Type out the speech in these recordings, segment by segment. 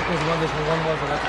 There's one more than that.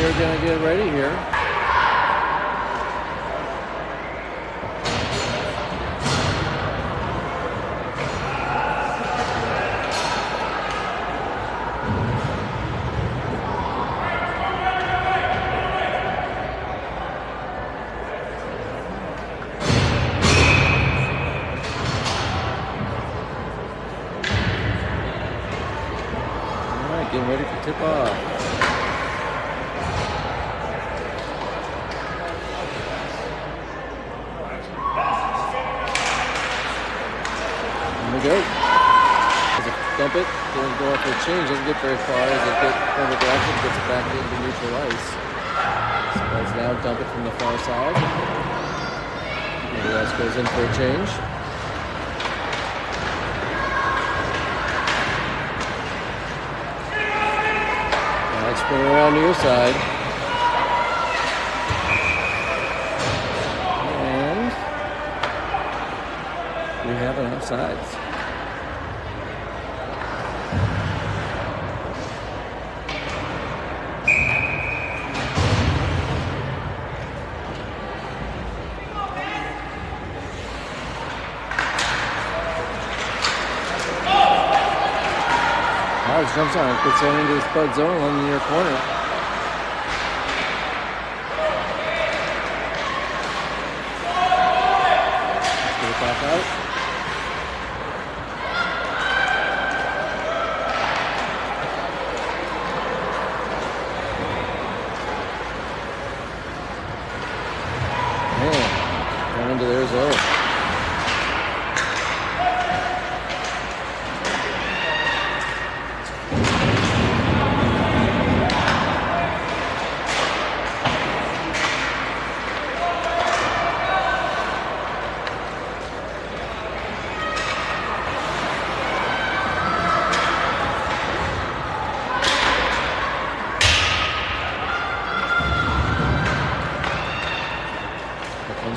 We're going to get ready here. All right, getting ready for tip-off. Go. Dump it, doesn't go off for a change, doesn't get very far as it gets from the graphic, gets it back into neutral ice. Spuds now dump it from the far side. Everybody else goes in for a change. Alex, bring it around to your side. And we have enough sides. Alex jumps on it, puts it into the Spud zone on the near corner. Let's get it back out. Man, going into their zone.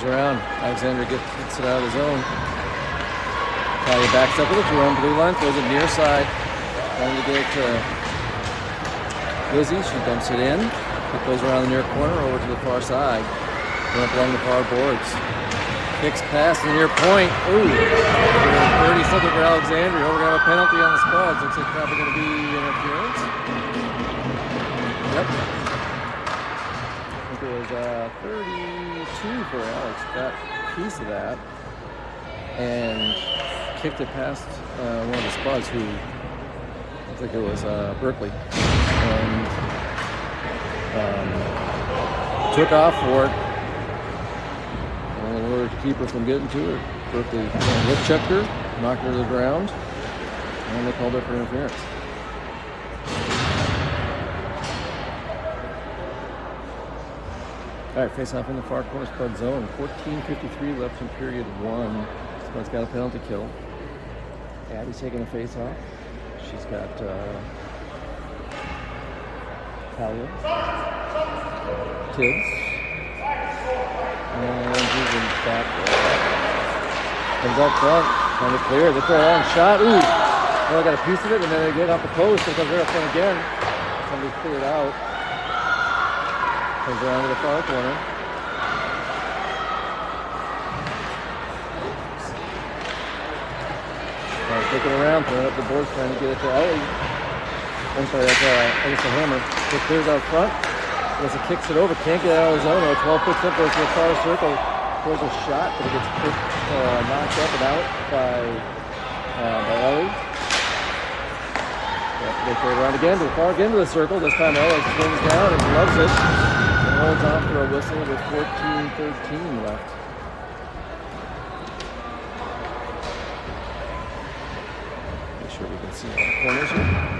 Around. Alexandria gets it out of the zone. Talia backs up with it to her own blue line, throws it near side. Trying to get it to Lizzie. She dumps it in. It goes around the near corner over to the far side. Going up along the far boards. Kicks past the near point. Ooh. 30 something for Alexandria. We're going to have a penalty on the Spuds. Looks like probably going to be interference. Yep. I think it was 32 for Alex. Got a piece of that. And kicked it past one of the Spuds who I think it was Berkeley. And took off for it. In order to keep her from getting to her. Berkeley lip checked her, knocked her to the ground. And they called her for interference. All right, face off in the far corner, Spud zone. 14:53 left in period 1. Spud's got a penalty kill. Abby's taking a face off. She's got Talia, Tibbs, and he's in back. Comes up front, trying to clear. They throw a long shot. Ooh! Well, I got a piece of it, and then they get off the post. It comes right up front again. Somebody cleared out. Comes around to the far corner. Taking around, throwing up the boards, trying to get it to Ellie. I'm sorry, that's Alyssa Hammer. It clears out front. Alyssa kicks it over, can't get out of the zone. 12 picks up, goes to the far circle. Throws a shot, but it gets knocked up and out by Ellie. They throw it around again to the far end of the circle. This time Ellie swings down and loves it. And holds on for a whistle with 14:13 left. Make sure we can see all the corners here.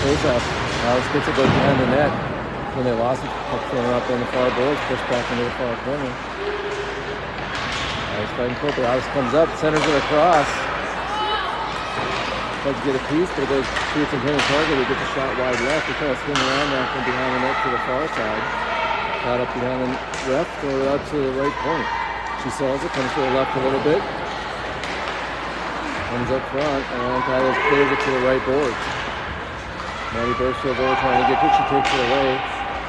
Face off. Alex gets it, goes behind the net. When they lost it, thrown up on the far boards, pushed back into the far corner. Alex fighting for it. Alex comes up, centers it across. Tries to get a piece, but it goes to its intended target. He gets a shot wide left. He tries to swing around now from behind the net to the far side. Caught up behind the ref, throw it out to the right point. She sells it, comes to the left a little bit. Comes up front, and Tyler clears it to the right boards. Maddie Burstfield's over trying to get to it. She takes it away.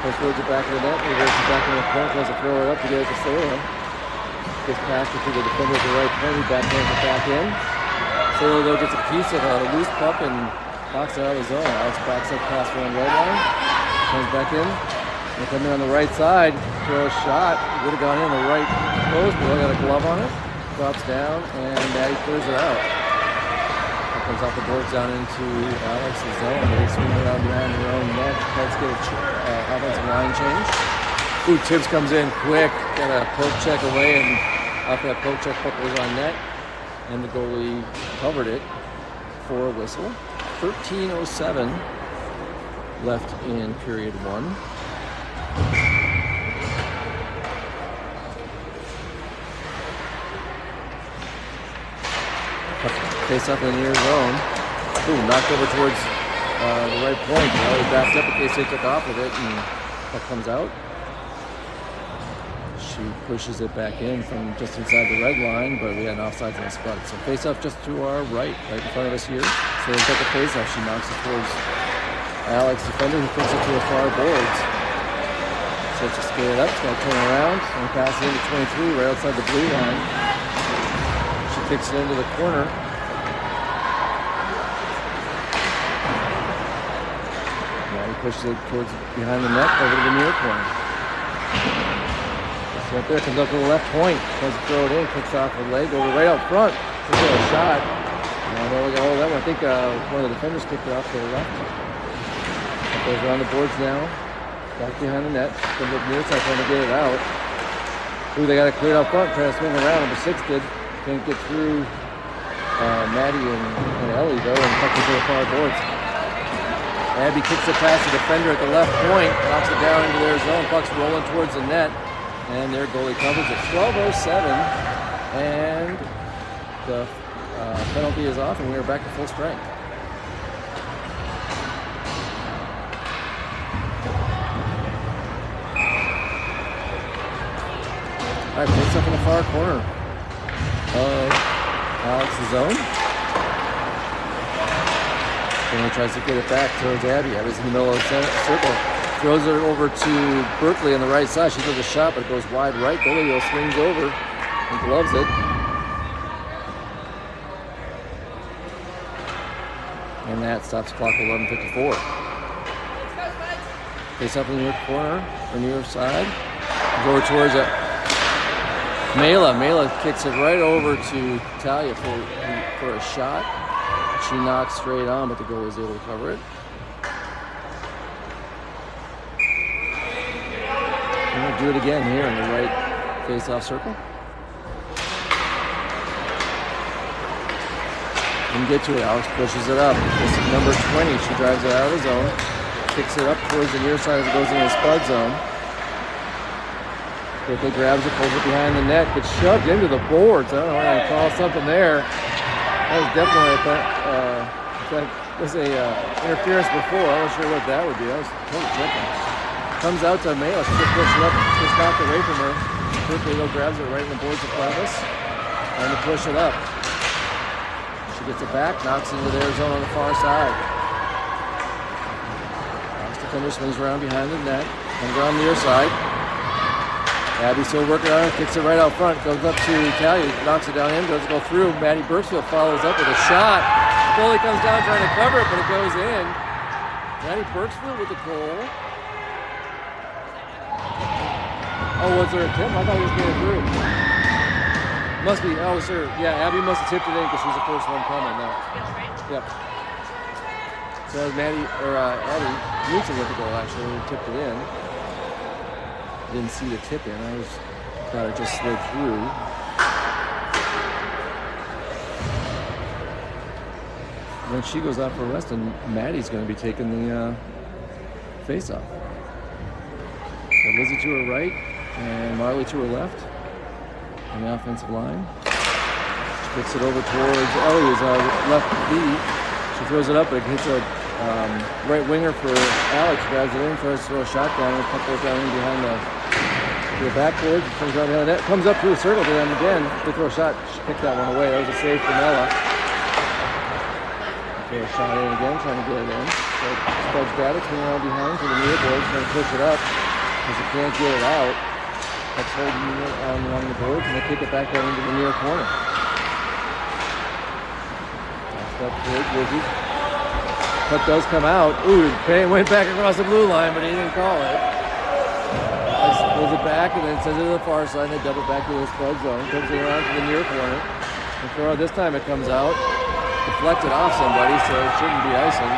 Throws it back in the net. Reverses it back in the corner. Tries to throw it up to get it to Sailor. Gets past it to the defender at the right point. He backhands it back in. Sailor, though, gets a piece of a loose puck and knocks it out of the zone. Alex backs up past one red line. Comes back in. They come in on the right side. Throw a shot. Would have gone in the right post, but they got a glove on it. Drops down, and Maddie clears it out. Comes off the boards down into Alex's zone. They swing around behind their own net. Tries to get an offensive line change. Ooh, Tibbs comes in quick. Got a poke check away, and off that poke check, puck was on net. And the goalie covered it for a whistle. 13:07 left in period 1. Face up in the near zone. Ooh, knocked over towards the right point. Now he backed up in case they took off with it, and that comes out. She pushes it back in from just inside the red line, but we had an offsides on the spot. So face off just to our right in front of us here. So they take a face off. She knocks it towards Alex, defender, who puts it to the far boards. So to scale it up, it's going to turn around and pass it into 23 right outside the blue line. She kicks it into the corner. Pushes it towards behind the net over to the near corner. It's right there, comes up to the left point, tries to throw it in, kicks off the leg over right out front. Looks like a shot. There we go, that one. I think one of the defenders kicked it off to the left. It goes around the boards now, back behind the net, comes up near side trying to get it out. Ooh, they got it cleared out front, trying to swing around. Number 6 did. Can't get through Maddie and Ellie though, and pucks it to the far boards. Abby kicks it past the defender at the left point, knocks it down into their zone. Puck's rolling towards the net, and their goalie covers it. 12:07, and the penalty is off, and we are back to full strength. All right, face up in the far corner of Alex's zone. And tries to get it back towards Abby. Abby's in the middle of the circle. Throws it over to Berkeley on the right side. She does a shot, but it goes wide right. Goalie swings over and gloves it. And that stops clock 11:54. Face up in the near corner, or near side. Go towards it. Mela kicks it right over to Talia for a shot. She knocks straight on, but the goalie is able to cover it. to do it again here in the right face-off circle. Didn't get to it. Alex pushes it up. This is number 20. She drives it out of the zone. Kicks it up towards the near side as it goes into the spud zone. Quickly grabs it, pulls it behind the net, gets shoved into the boards. I don't know why I call something there. That was definitely interference before. I wasn't sure what that would be. That was totally tripping. Comes out to Mela. She just pushed it up, just knocked away from her. Quickly though grabs it right in the boards in front of us. Trying to push it up. She gets it back, knocks into their zone on the far side. Last defender swings around behind the net. Comes around the near side. Abby still working on it, kicks it right out front, goes up to Talia, knocks it down in, doesn't go through. Maddie Birchfield follows up with a shot. Goalie comes down trying to cover it, but it goes in. Maddie Birchfield with the goal. Oh, was there a tip? I thought he was going through. Must be, oh, sir. Yeah, Abby must have tipped it in because she's the first one coming. No. Yep. So that was Abby Newton with the goal, actually, who tipped it in. Didn't see the tip in. I thought it just slid through. When she goes out for a rest, and Maddie's going to be taking the face-off. So Lizzie to her right, and Marley to her left on the offensive line. She kicks it over towards Ellie, who's left B. She throws it up, but it hits a right winger for Alex. Grabs it in, tries to throw a shot down, and a couple down in behind the backboard. Comes right behind the net, comes up through the circle to them again. They throw a shot. She picked that one away. That was a save for Mela. Okay, a shot in again, trying to get it in. So Spuds grab it, coming around behind to the near boards, trying to push it up because he can't get it out. That's holding it along the boards, and they kick it back down into the near corner. Passed up towards Lizzie. Puck does come out. Ooh, Payne went back across the blue line, but he didn't call it. Pulls it back and then sends it to the far side, and they double back to the spud zone. Comes it around to the near corner. And for this time it comes out. Deflected off somebody, so it shouldn't be icing.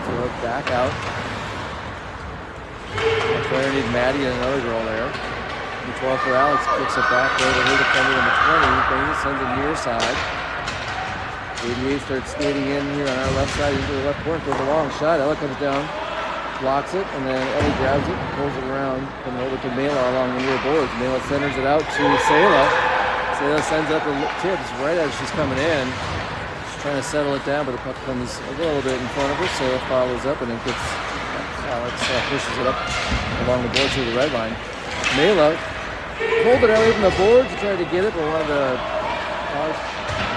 Throw it back out. Player needs Maddie and another girl there. The 12 for Alex kicks it back over her defender number 20. Brings it, sends it near side. 88 starts skating in here on our left side into the left corner. Throws a long shot. Ella comes down, blocks it, and then Ellie grabs it, pulls it around, coming over to Mela along the near boards. Mela centers it out to Sayla. Sayla sends up the tips right as she's coming in. She's trying to settle it down, but the puck comes a little bit in front of her. Sayla follows up, and then gets Alex pushes it up along the boards to the red line. Mela pulled it away from the boards to try to get it, but one of the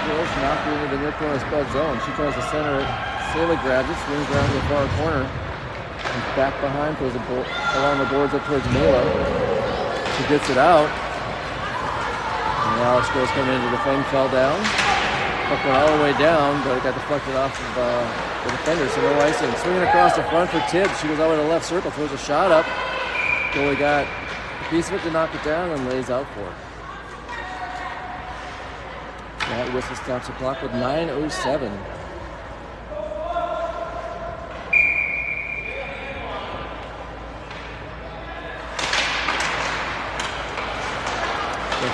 girls knocked it into the near corner spud zone. She tries to center it. Sayla grabs it, swings around to the far corner. He's back behind, throws it along the boards up towards Mela. She gets it out. And Alex goes coming into the defend, fell down. Puck went all the way down, but it got deflected off of the defender, so no icing. Swinging across the front for Tibbs. She goes out to the left circle, throws a shot up. Goalie got a piece of it to knock it down and lays out for it. That whistle stops the clock with 9:07.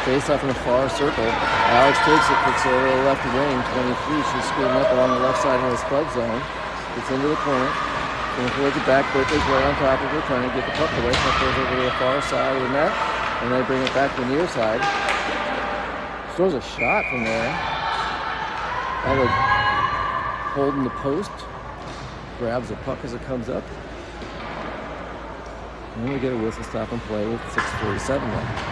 Face off in the far circle. Alex takes it, kicks it over the left wing, 23. She's scooting up along the left side of the spud zone. Gets into the corner. Going towards the back, Berkeley's right on top of her, trying to get the puck away. Puck goes over to the far side of the net, and they bring it back to the near side. Throws a shot from there. Ella holding the post. Grabs the puck as it comes up. And then we get a whistle stop and play with 6:47 left.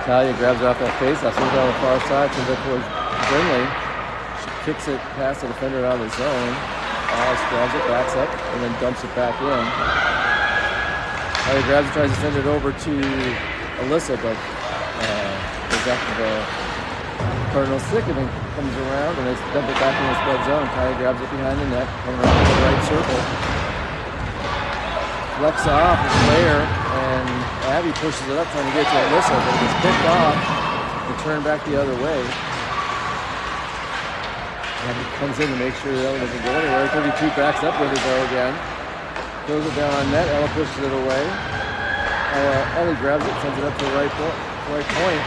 Talia grabs it off that face, swings it on the far side, sends it towards Brinley. She kicks it past the defender out of the zone. Alex grabs it, backs up, and then dumps it back in. Talia grabs it, tries to send it over to Alyssa, but goes after the Cardinal stick, and then comes around, and they dump it back in the spud zone. Talia grabs it behind the net, coming around to the right circle. Flex off, a player, and Abby pushes it up trying to get to Alyssa, but it gets picked off and turned back the other way. Abby comes in to make sure that Ella doesn't go anywhere. 32 backs up with her though again. Throws it down on net. Ella pushes it away. Ellie grabs it, sends it up to the right point.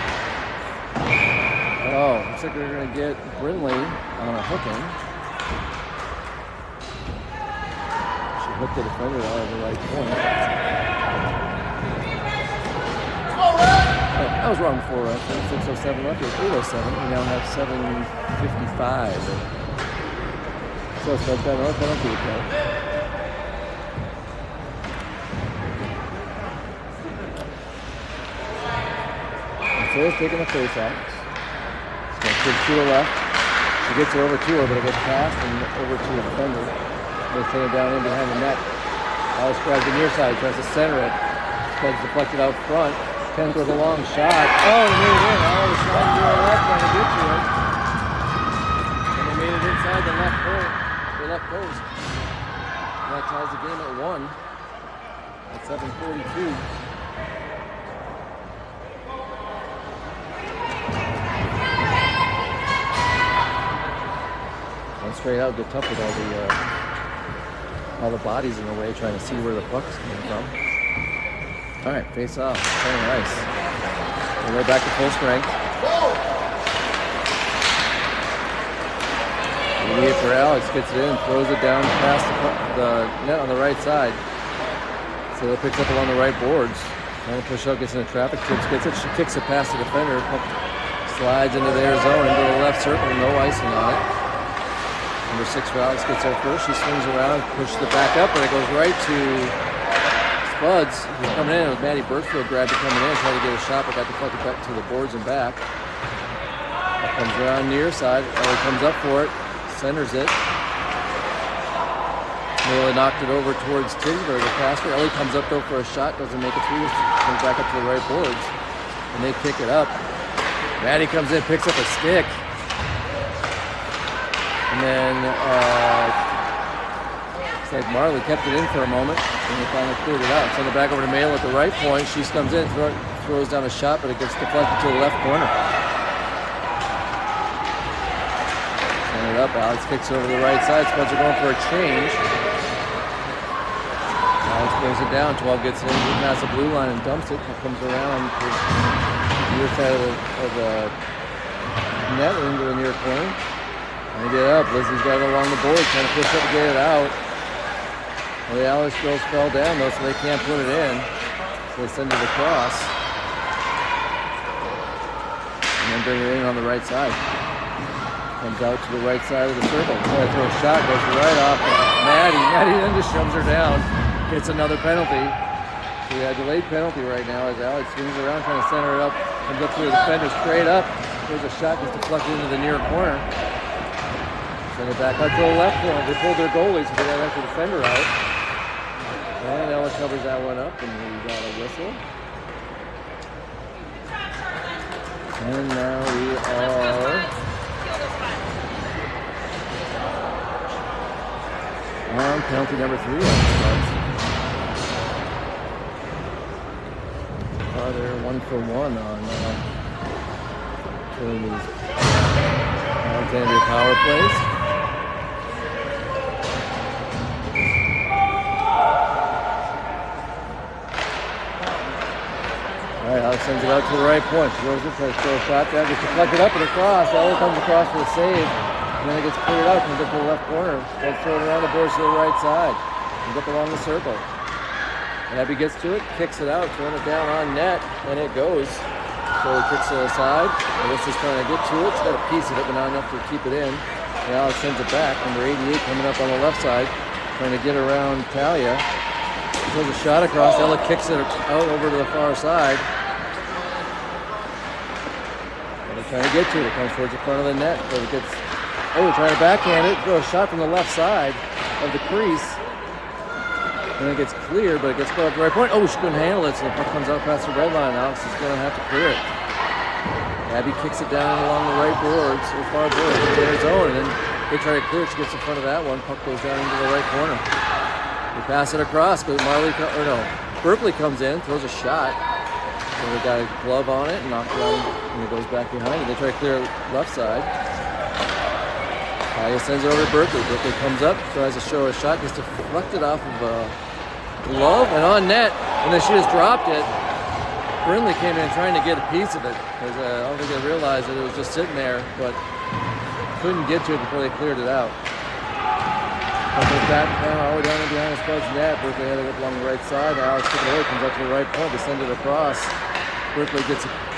Oh, looks like they're going to get Brinley on a hooking. She hooked the defender out of the right point. Oh, that was wrong before, right? 6:07 left. It was 8:07. We now have 7:55. So it's got another penalty kill. So it's taking a face off. Kick to the left. She gets it over to her, but it gets past and over to the defender. They send it down in behind the net. Alice grabs the near side, tries to center it. Spuds deflected out front. Ken throws a long shot. Oh, they made it in. Alice trying to do her left, trying to get to it. And they made it inside the left post. And that ties the game at 1 at 7:42. Straight out, get tough with all the bodies in the way, trying to see where the puck's coming from. All right, face off, very nice. We're right back to full strength. Immediate for Alex, gets it in, throws it down past the net on the right side. So it picks up along the right boards. Trying to push up, gets in a traffic tips, gets it, she kicks it past the defender, slides into their zone, into the left circle, no icing on it. Number 6 for Alex gets there first. She swings around, pushes it back up, and it goes right to Spuds, who's coming in. It was Maddie Birchfield grabbed it coming in, tried to get a shot, but got deflected back to the boards and back. It comes around near side. Ellie comes up for it, centers it. Mela knocked it over towards Tinsberg, the passer. Ellie comes up though for a shot, doesn't make it through. Comes back up to the right boards, and they kick it up. Maddie comes in, picks up a stick. And then it's like Marley kept it in for a moment, and they finally cleared it out. Send it back over to Mail at the right point. She comes in, throws down a shot, but it gets deflected to the left corner. Send it up. Alex kicks it over to the right side. Spuds are going for a change. Alex brings it down. 12 gets it in, past the blue line and dumps it. It comes around to the near side of the net into the near corner. Trying to get up. Lizzie's got it along the board, trying to push up and get it out. Well, the Alice girls fell down though, so they can't put it in. So they send it across. And then bring it in on the right side. Comes out to the right side of the circle. Trying to throw a shot, goes right off Maddie. Maddie then just shoves her down. Gets another penalty. So we have a delayed penalty right now as Alex swings around trying to center it up. Comes up to the defender straight up. There's a shot just deflected into the near corner. Send it back out to the left point. They pulled their goalies, so they got the defender out. And Ella covers that one up, and we got a whistle. And now we are on penalty number 3 on the Spuds. They're 1 for 1 on killing these Alexandria power plays. All right, Alex sends it out to the right point. She goes in, tries to throw a shot down, gets deflected up and across. Ellie comes across for the save, and then it gets cleared out, comes up to the left corner. Let's throw it around the boards to the right side. Comes up along the circle. Abby gets to it, kicks it out, throwing it down on net, and it goes. So he kicks it aside. Alyssa's trying to get to it. She's got a piece of it, but not enough to keep it in. And Alex sends it back. Number 88 coming up on the left side, trying to get around Talia. Throws a shot across. Ella kicks it out over to the far side. Trying to get to it. It comes towards the front of the net, but it gets, trying to backhand it, throw a shot from the left side of the crease. And it gets cleared, but it gets caught at the right point. Oh, she couldn't handle it, so the puck comes out past the red line. Alex is going to have to clear it. Abby kicks it down along the right boards, or far boards, into their zone, and then they try to clear it. She gets in front of that one. Puck goes down into the right corner. They pass it across, but Berkeley comes in, throws a shot. And they got a glove on it and knocked it out, and it goes back behind. And they try to clear left side. Kaya sends it over to Berkeley. Berkeley comes up, tries to show a shot, gets deflected off of a glove and on net. And then she just dropped it. Brindley came in trying to get a piece of it because I don't think they realized that it was just sitting there, but couldn't get to it before they cleared it out. Goes back all the way down and behind the Spuds net. Berkeley had it up along the right side. Alex took it away, comes up to the right point. They send it across. Berkeley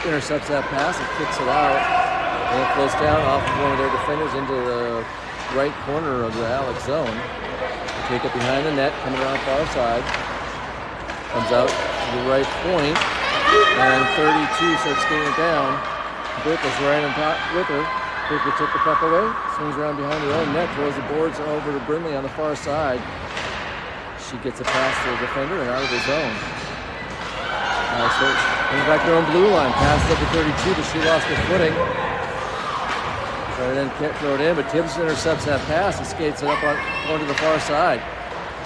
intercepts that pass and kicks it out. And it flows down off of one of their defenders into the right corner of the Alex zone. They take it behind the net, coming around far side. Comes out to the right point. And 32 starts skating it down. Berkeley's right on top with her. Berkeley took the puck away, swings around behind her own net, throws the boards over to Brindley on the far side. She gets a pass to the defender and out of the zone. So comes back to her own blue line, passes up to 32, but she lost her footing. So then can't throw it in, but Tibbs intercepts that pass and skates it up on to the far side.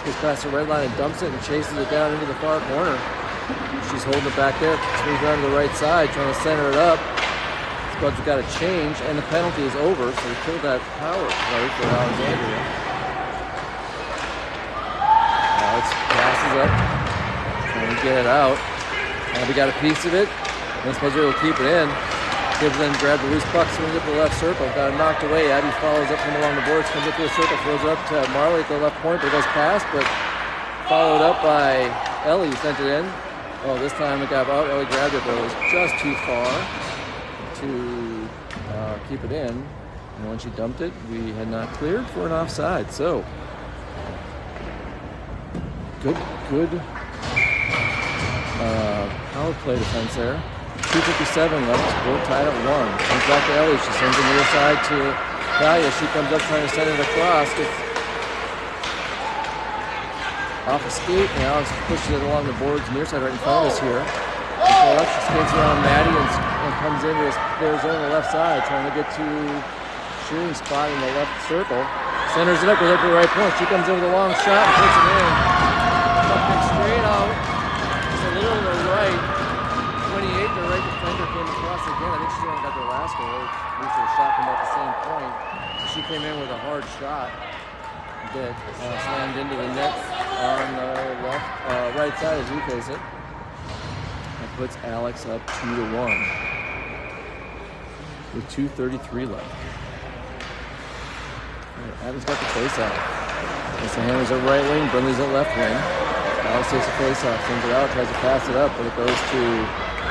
Gets past the red line and dumps it and chases it down into the far corner. She's holding it back there, swings around to the right side, trying to center it up. Spuds have got to change, and the penalty is over, so we killed that power play for Alexandria. Alex passes up, trying to get it out. We got a piece of it, and Spuds are able to keep it in. Gibbs then grabbed the loose puck, swings it to the left circle, got it knocked away. Abby follows up from along the boards, comes up to the circle, throws it up to Marley at the left point, but it goes past, but followed up by Ellie, who sent it in. Oh, this time it got out. Ellie grabbed it, but it was just too far to keep it in. And when she dumped it, we had not cleared for an offside. So, good power play defense there. 2:57 left. We're tied at 1. Comes back to Ellie. She sends it near side to Talia. She comes up trying to send it across. Gets off a skate, and Alex pushes it along the boards near side right in front of us here. Before left, she skates around Maddie and comes into their zone on the left side, trying to get to shooting spot in the left circle. Centers it up, goes up to the right point. She comes in with a long shot and puts it in. Fucking straight out. Just a little to the right. 28, the right defender came across again. I think she only got their last goal. At least a shot from about the same point. So she came in with a hard shot that slammed into the net on the right side as we face it. That puts Alex up 2-1 with 2:33 left. Adam's got the face out. Hammer's at right wing, Brindley's at left wing. Alex takes the face off, sends it out, tries to pass it up, but it goes to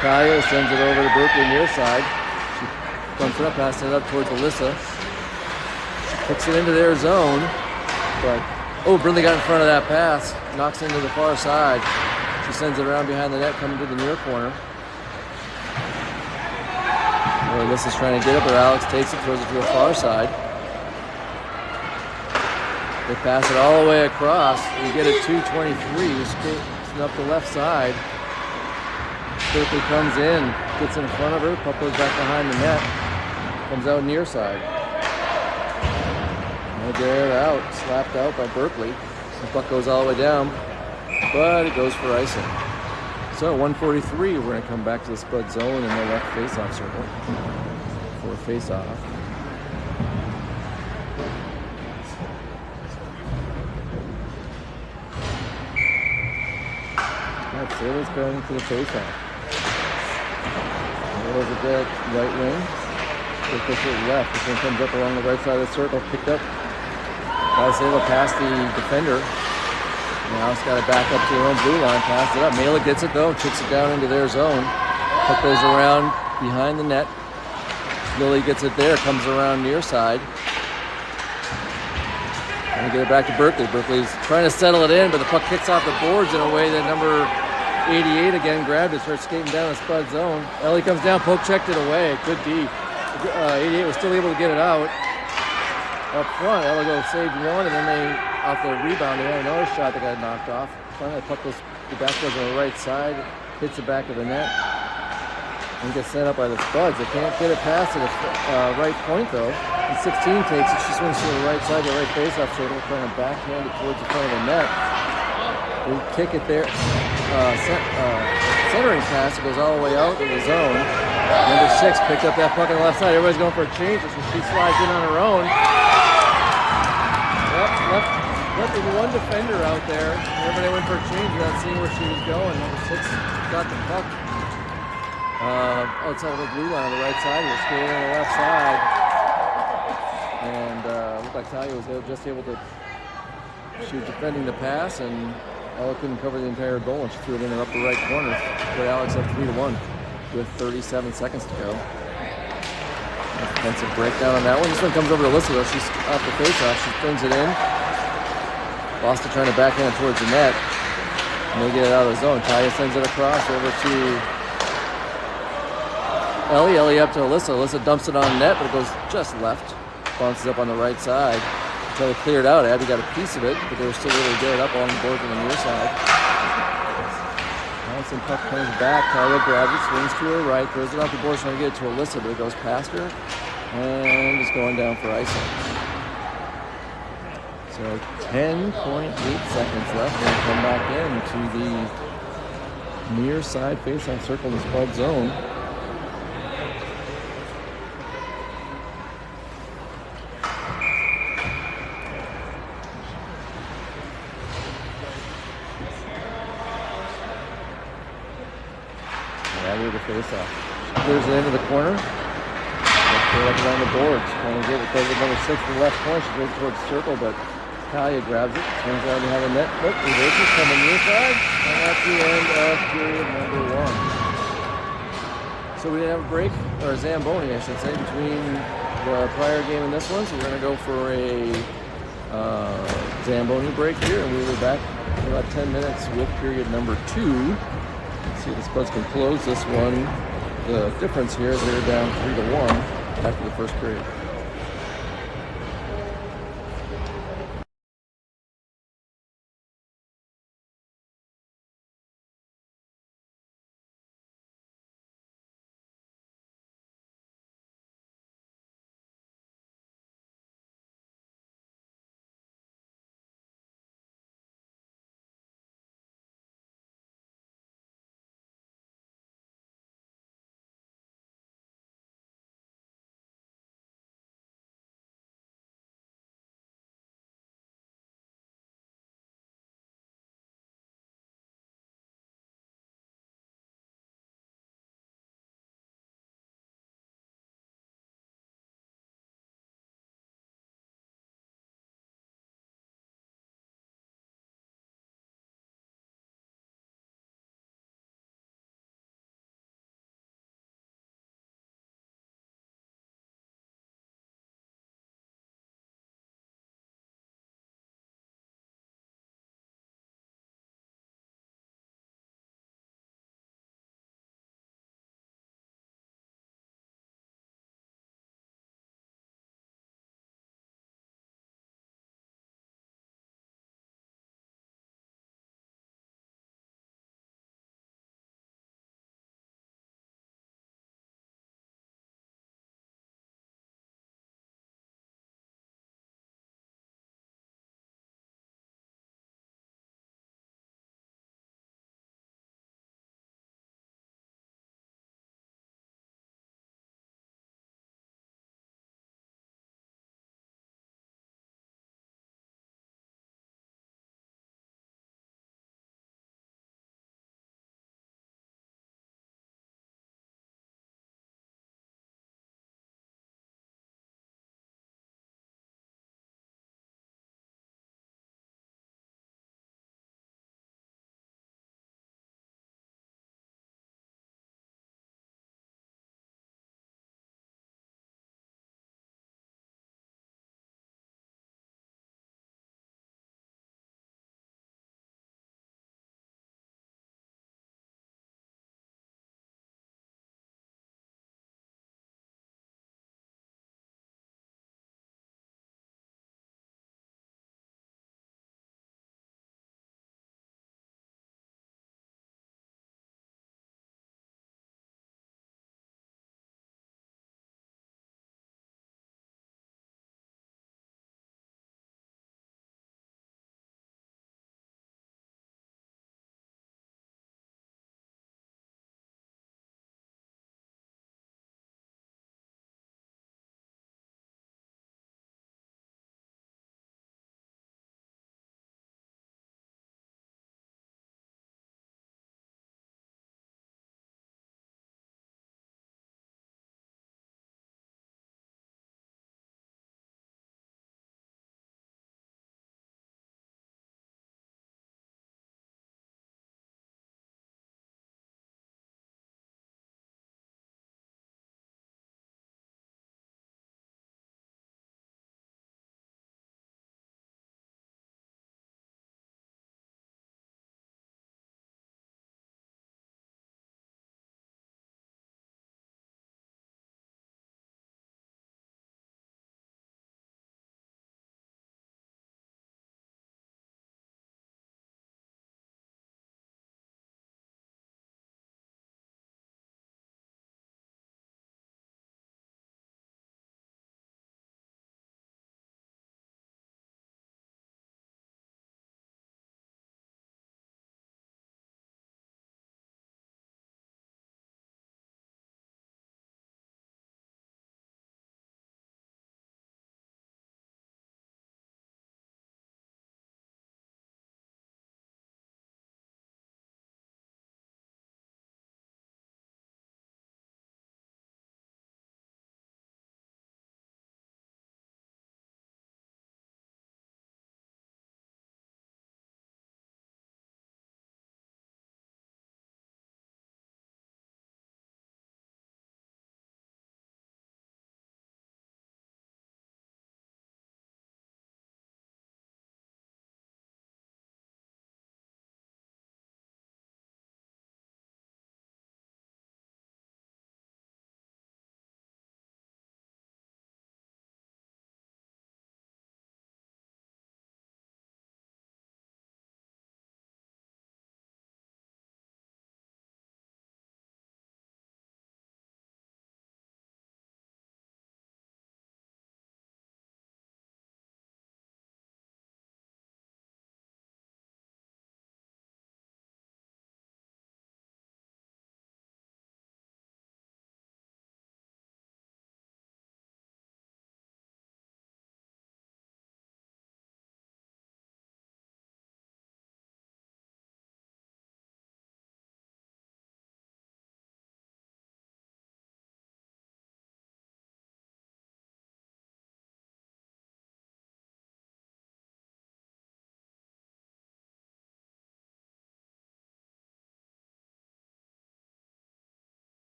Kaya, sends it over to Berkeley near side. She dumps it up, passes it up towards Alyssa. She puts it into their zone, but Brindley got in front of that pass, knocks into the far side. She sends it around behind the net, coming to the near corner. Alyssa's trying to get it, but Alex takes it, throws it to the far side. They pass it all the way across. We get it 2:23. We skate up the left side. Berkeley comes in, gets in front of her. Puck goes back behind the net. Comes out near side. No get out. Slapped out by Berkeley. The puck goes all the way down, but it goes for icing. So at 1:43, we're going to come back to the Spud zone in the left face-off circle for face-off. Sailor's going to the face-off. Sailor's at that right wing. They push it left. This one comes up along the right side of the circle, picked up by Sailor past the defender. Now it's got to back up to their own blue line, pass it up. Mela gets it though, kicks it down into their zone. Puck goes around behind the net. Lily gets it there, comes around near side. And get it back to Berkeley. Berkeley's trying to settle it in, but the puck kicks off the boards in a way that number 88 again grabbed it, starts skating down the Spud zone. Ellie comes down, poke checked it away. Good D. 88 was still able to get it out. Up front, Ellie goes saved one, and then they, off the rebound, they had another shot that got knocked off. Finally, the puck goes, the back goes on the right side, hits the back of the net, and gets set up by the Spuds. They can't get it past the right point though. And 16 takes it, she swings to the right side, the right face-off circle, trying to backhand it towards the front of the net. We kick it there. Centering pass. It goes all the way out in the zone. Number 6 picked up that puck on the left side. Everybody's going for a change. So she slides in on her own. Left with one defender out there. Everybody went for a change without seeing where she was going. Number 6 got the puck outside of the blue line on the right side. He was skating on the left side. And looked like Talia was just able to. She was defending the pass, and Ella couldn't cover the entire goal, and she threw it in her upper right corner. Put Alex up 3-1 with 37 seconds to go. Defensive breakdown on that one. This one comes over to Alyssa, though. She's off the faceoff. She flings it in. Boston trying to backhand it towards the net. And they get it out of the zone. Talia sends it across over to Ellie. Ellie up to Alyssa. Alyssa dumps it on net, but it goes just left. Bounces up on the right side. Until they cleared out. Abby got a piece of it, but they were still able to get it up along the boards on the near side. Allison puck comes back. Talia grabs it, swings to her right, throws it off the board, trying to get it to Alyssa, but it goes past her and it's going down for icing. So 10.8 seconds left. We'll come back into the near side face-off circle in the Spud zone. The face-off. She clears it into the corner. They're up around the boards. Trying to get it. Goes with number 6 to the left point. She goes towards the circle, but Talia grabs it. Swings out behind the net. Nope, reverses coming near side. And that's the end of period number 1. So we didn't have a break, or a Zamboni, I should say, between the prior game and this one. So we're going to go for a Zamboni break here, and we'll be back in about 10 minutes with period number 2. See if the Spuds can close this one. The difference here is they're down 3-1 after the first period.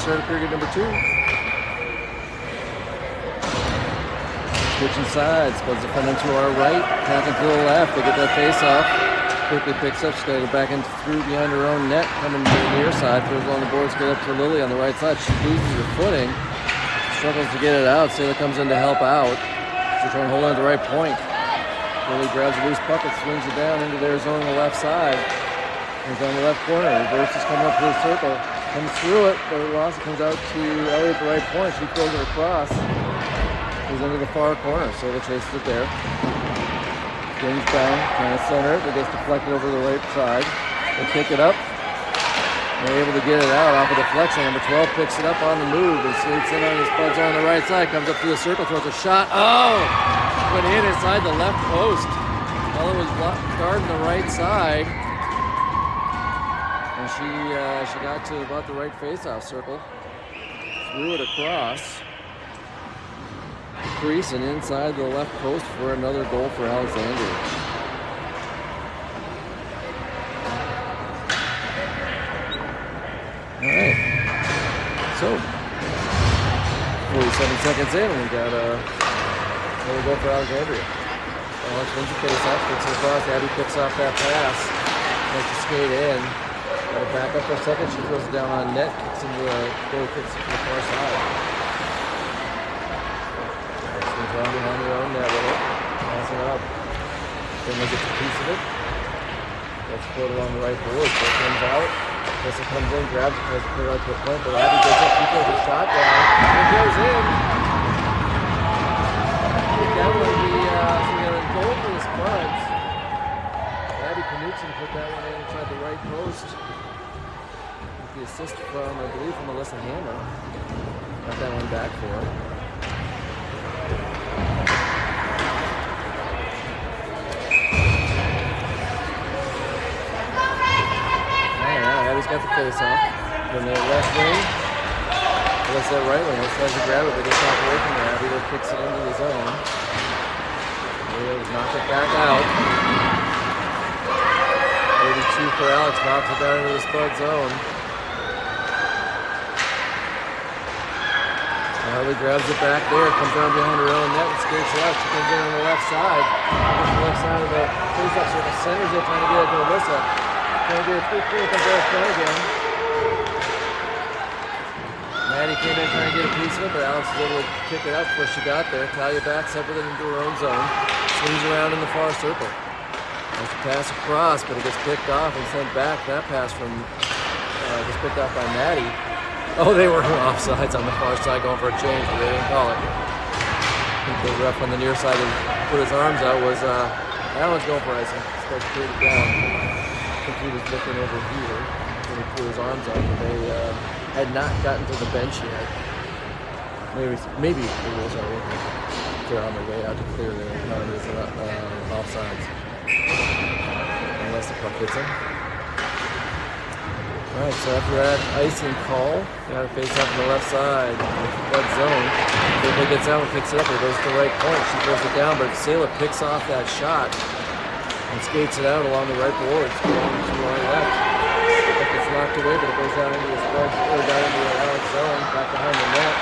start of period number 2. Switching sides. Spuds defending to our right. Attacking to the left. They get that face off. Quickly picks up. She's got to go back in through behind her own net. Coming to the near side. Throws along the boards. Get up to Lily on the right side. She loses her footing. Struggles to get it out. Sailor comes in to help out. She's trying to hold on to the right point. Lily grabs a loose puck and swings it down into their zone on the left side. Comes down the left corner. Reverses coming up to the circle. Comes through it, but it lost. Comes out to Ellie at the right point. She throws it across. Goes into the far corner. Sailor chases it there. Swings down, trying to center it. It gets deflected over the right side. They pick it up. They're able to get it out off a deflection. Number 12 picks it up on the move and skates in on his Spuds on the right side. Comes up to the circle, throws a shot. Oh! Went in inside the left post. Ella was guarding the right side. And she got to about the right face-off circle. Threw it across. Crease and inside the left post for another goal for Alexandria. All right. So, 47 seconds in, we got another goal for Alexandria. Alex wins the face-off, gets it across. Abby picks off that pass. Makes the skate in. Got to back up for a second. She throws it down on net. Kicks into the goal, kicks it to the far side. Run behind their own net with it. Pass it up. Then they get a piece of it. Let's put it on the right board. So it comes out. Tessa comes in, grabs it, tries to put it out to the point, but Abby gets it. She throws a shot down. It goes in. That would be so we got a goal for the Spuds. Abby Knutson put that one in inside the right post. With the assist from, I believe, from Alyssa Hammer. Got that one back for her. Abby's got the face off. Then the left wing. That's that right wing. Tries to grab it, but gets off away from there. Abby kicks it into the zone. Knocks it back out. 32 for Alex. Knocks it down into the Spud zone. Ellie grabs it back there. Comes down behind her own net and skates it out. She comes in on the left side. On the left side of the face-off circle. Centers it, trying to get it to Alyssa. Trying to get it 3-3, comes out front again. Maddie came in trying to get a piece of it, but Alex was able to kick it out before she got there. Talia backs up with it into her own zone. Swings around in the far circle. Has to pass across, but it gets picked off and sent back. That pass from gets picked off by Maddie. Oh, they were offsides on the far side going for a change, but they didn't call it. I think the ref on the near side put his arms out was that one's going for icing. Supposed to put it down. I think he was looking over here when he threw his arms out, but they had not gotten to the bench yet. Maybe the rules are working. They're on their way out to clear their penalties and offsides. Unless the puck hits him. Alright, so after that icing call, got a face off on the left side in the Spud zone. Quickly gets out and picks it up. It goes to the right point. She throws it down, but Sailor picks off that shot and skates it out along the right boards, going to the left. It gets knocked away, but it goes down into the Spud, or down into the Alex zone, back behind the net.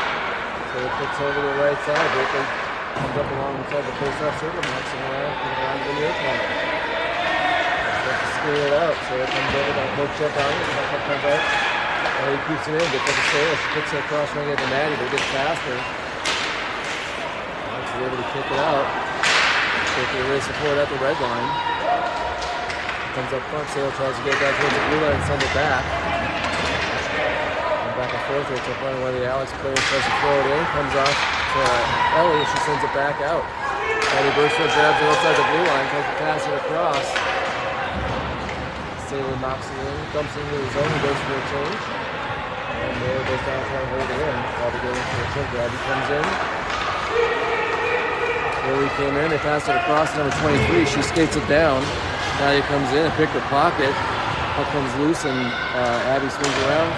So it kicks over to the right side. Quickly comes up alongside the face-off circle, knocks it around the near corner. Starts to skate it out, so it comes over, got a poke check on it, and that comes out. And he keeps it in, gets up the Sailor, she kicks it across, trying to get to Maddie, but it gets past her. Alex is able to kick it out. Quickly races forward at the red line. Comes up front, Sailor tries to get it back towards the blue line and send it back. And back and forth here to find where the Alex player tries to throw it in, comes off to Ellie, she sends it back out. Eddie Burstfield grabs it outside the blue line, tries to pass it across. Sailor knocks it in, dumps it into his zone, he goes for a change. And there goes down trying to hold it in. Probably going for a change. Abby comes in. Lily came in, they passed it across to number 23. She skates it down. Nadia comes in and picked her pocket. Puck comes loose and Abby swings around.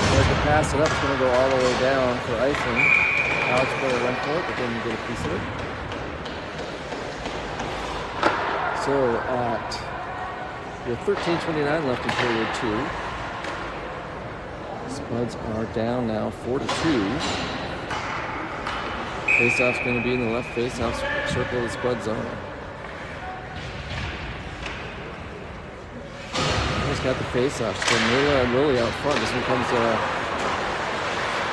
Tries to pass it up. It's going to go all the way down for icing. Alex player went for it, but didn't get a piece of it. So we have 13:29 left in period 2. Spuds are down now 4-2. Face-off's going to be in the left face-off circle of the Spud zone. He's got the face-off. So Mila and Lily out front. This one comes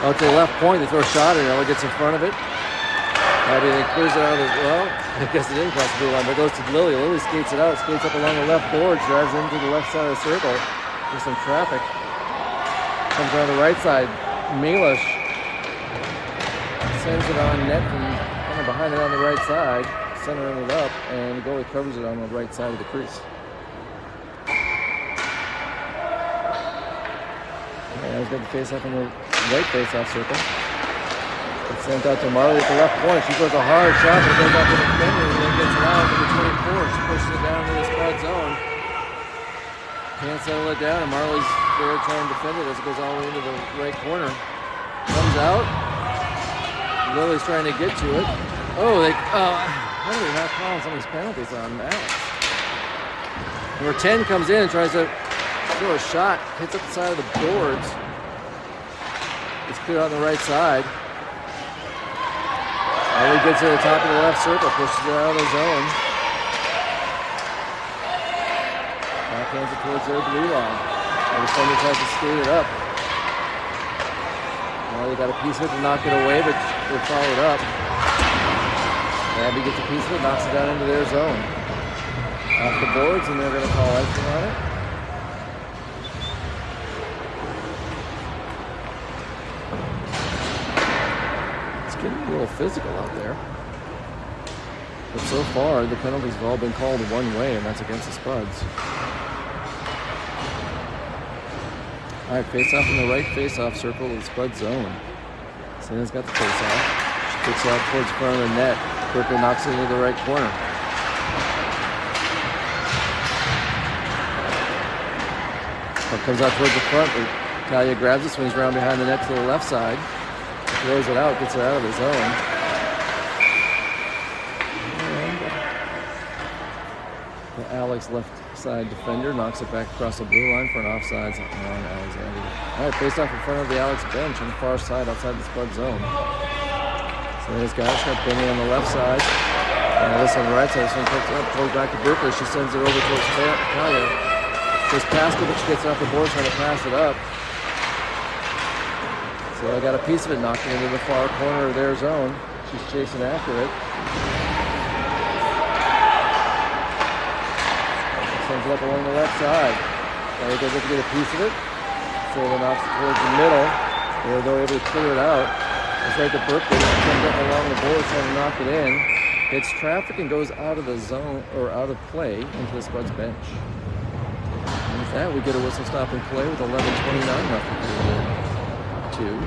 out to the left point. They throw a shot and Ella gets in front of it. Abby then clears it out of the, well, I guess it didn't cross the blue line, but it goes to Lily. Lily skates it out, skates up along the left board, drives into the left side of the circle. There's some traffic. Comes around the right side. Mila sends it on net from kind of behind it on the right side, centering it up, and the goalie covers it on the right side of the crease. And he's got the face-off in the right face-off circle. It's sent out to Marley at the left point. She throws a hard shot, but it goes out to the defender, and then gets it out to the 24. She pushes it down to the Spud zone. Can't settle it down, and Marley's there trying to defend it as it goes all the way into the right corner. Comes out. Lily's trying to get to it. Oh, how are they not calling some of these penalties on Alex? Number 10 comes in and tries to throw a shot, hits up the side of the boards. It's clear on the right side. Ellie gets to the top of the left circle, pushes it out of the zone. Backhands it towards their blue line. The defender tries to skate it up. Well, they got a piece of it to knock it away, but they followed up. Abby gets a piece of it, knocks it down into their zone. Off the boards, and they're going to call icing on it. Getting a little physical out there. But so far, the penalties have all been called one way, and that's against the Spuds. All right, face-off in the right face-off circle of the Spud zone. Sana's got the face-off. She kicks it out towards the front of the net. Quickly knocks it into the right corner. Puck comes out towards the front. Talia grabs it, swings around behind the net to the left side. Throws it out, gets it out of the zone. And the Alex left side defender knocks it back across the blue line for an offsides on Alexandria. All right, face off in front of the Alex bench on the far side outside the Spud zone. So this guy's got Benny on the left side. And this on the right side. This one picks up, pulls back to Berkeley. She sends it over towards Talia. Just past it, but she gets it off the board trying to pass it up. So I got a piece of it knocked into the far corner of their zone. She's chasing after it. Sends it up along the left side. Now he goes up to get a piece of it. So they knocks it towards the middle. They're able to clear it out. It's right to Berkeley. She comes up along the board trying to knock it in. Hits traffic and goes out of the zone, or out of play, into the Spuds bench. And with that, we get a whistle stop and play with 11:29 left in the two.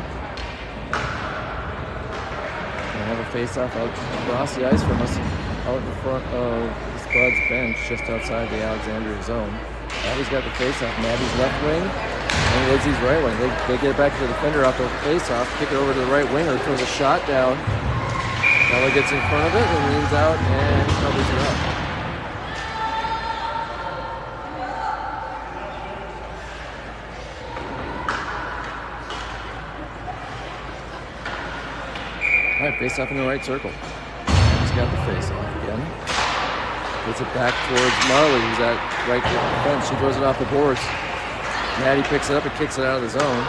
We'll have a face-off out across the ice from us, out in front of the Spuds bench, just outside the Alexandria zone. Abby's got the face-off. Abby's left wing and Lizzie's right wing. They get it back to the defender off the face-off, kick it over to the right winger, throws a shot down. Ella gets in front of it and leans out and covers it up. All right, face off in the right circle. He's got the face off again. Gets it back towards Marley, who's at right defense. She throws it off the boards. Maddie picks it up and kicks it out of the zone.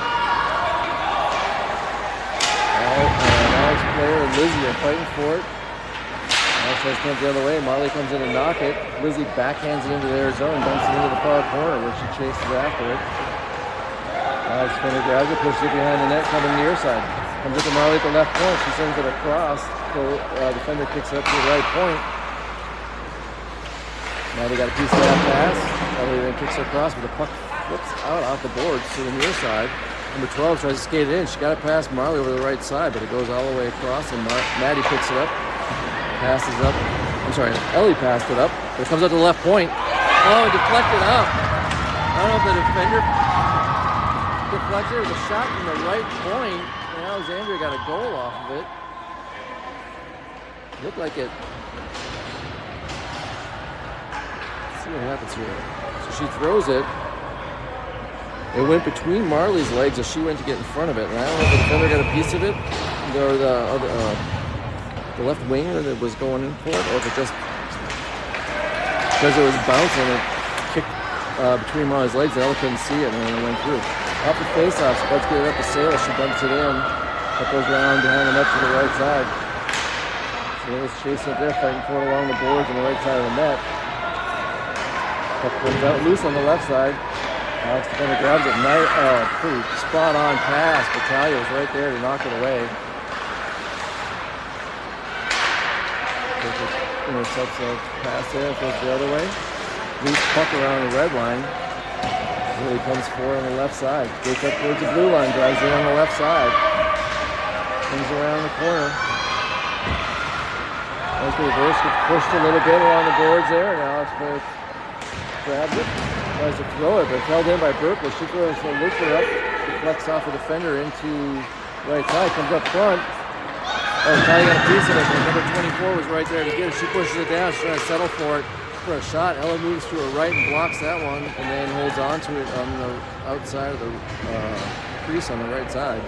Alex player and Lizzie are fighting for it. Alex tries to come the other way. Marley comes in and knock it. Lizzie backhands it into their zone, dumps it into the far corner where she chases after it. Alex Fender grabs it, pushes it behind the net, coming near side. Comes up to Marley at the left point. She sends it across. So defender kicks it up to the right point. Now they got a piece of that pass. Ellie then kicks it across, but the puck flips out off the boards to the near side. Number 12 tries to skate it in. She got it past Marley over the right side, but it goes all the way across, and Maddie picks it up, passes up. I'm sorry, Ellie passed it up. But it comes out to the left point. Oh, deflected up. I don't know if the defender deflected. It was a shot from the right point. Alexandria got a goal off of it. Looked like it. Let's see what happens here. So she throws it. It went between Marley's legs as she went to get in front of it, and I don't know if the defender got a piece of it, or the left winger that was going in for it, or if it just because it was bouncing, it kicked between Marley's legs. The other couldn't see it, and then it went through. Off the face-off, Spuds get it up the sail. She bumps it in. It goes around behind the net to the right side. Sail's chasing it there, fighting for it along the boards on the right side of the net. Puck comes out loose on the left side. Alex defender grabs it. Pretty spot-on pass. Battaglia was right there to knock it away. Intercepts the pass there, goes the other way. Loose puck around the red line. Really comes forward on the left side. Gets up towards the blue line, drives in on the left side. Comes around the corner. Nice reverse, gets pushed a little bit along the boards there, and Alex grabs it. Tries to throw it, but it's held in by Berkeley. She throws the looper up, deflects off the defender into right side, comes up front. Talia got a piece of it, but number 24 was right there to get it. She pushes it down, she's trying to settle for it. For a shot, Ella moves to her right and blocks that one, and then holds on to it on the outside of the crease on the right side.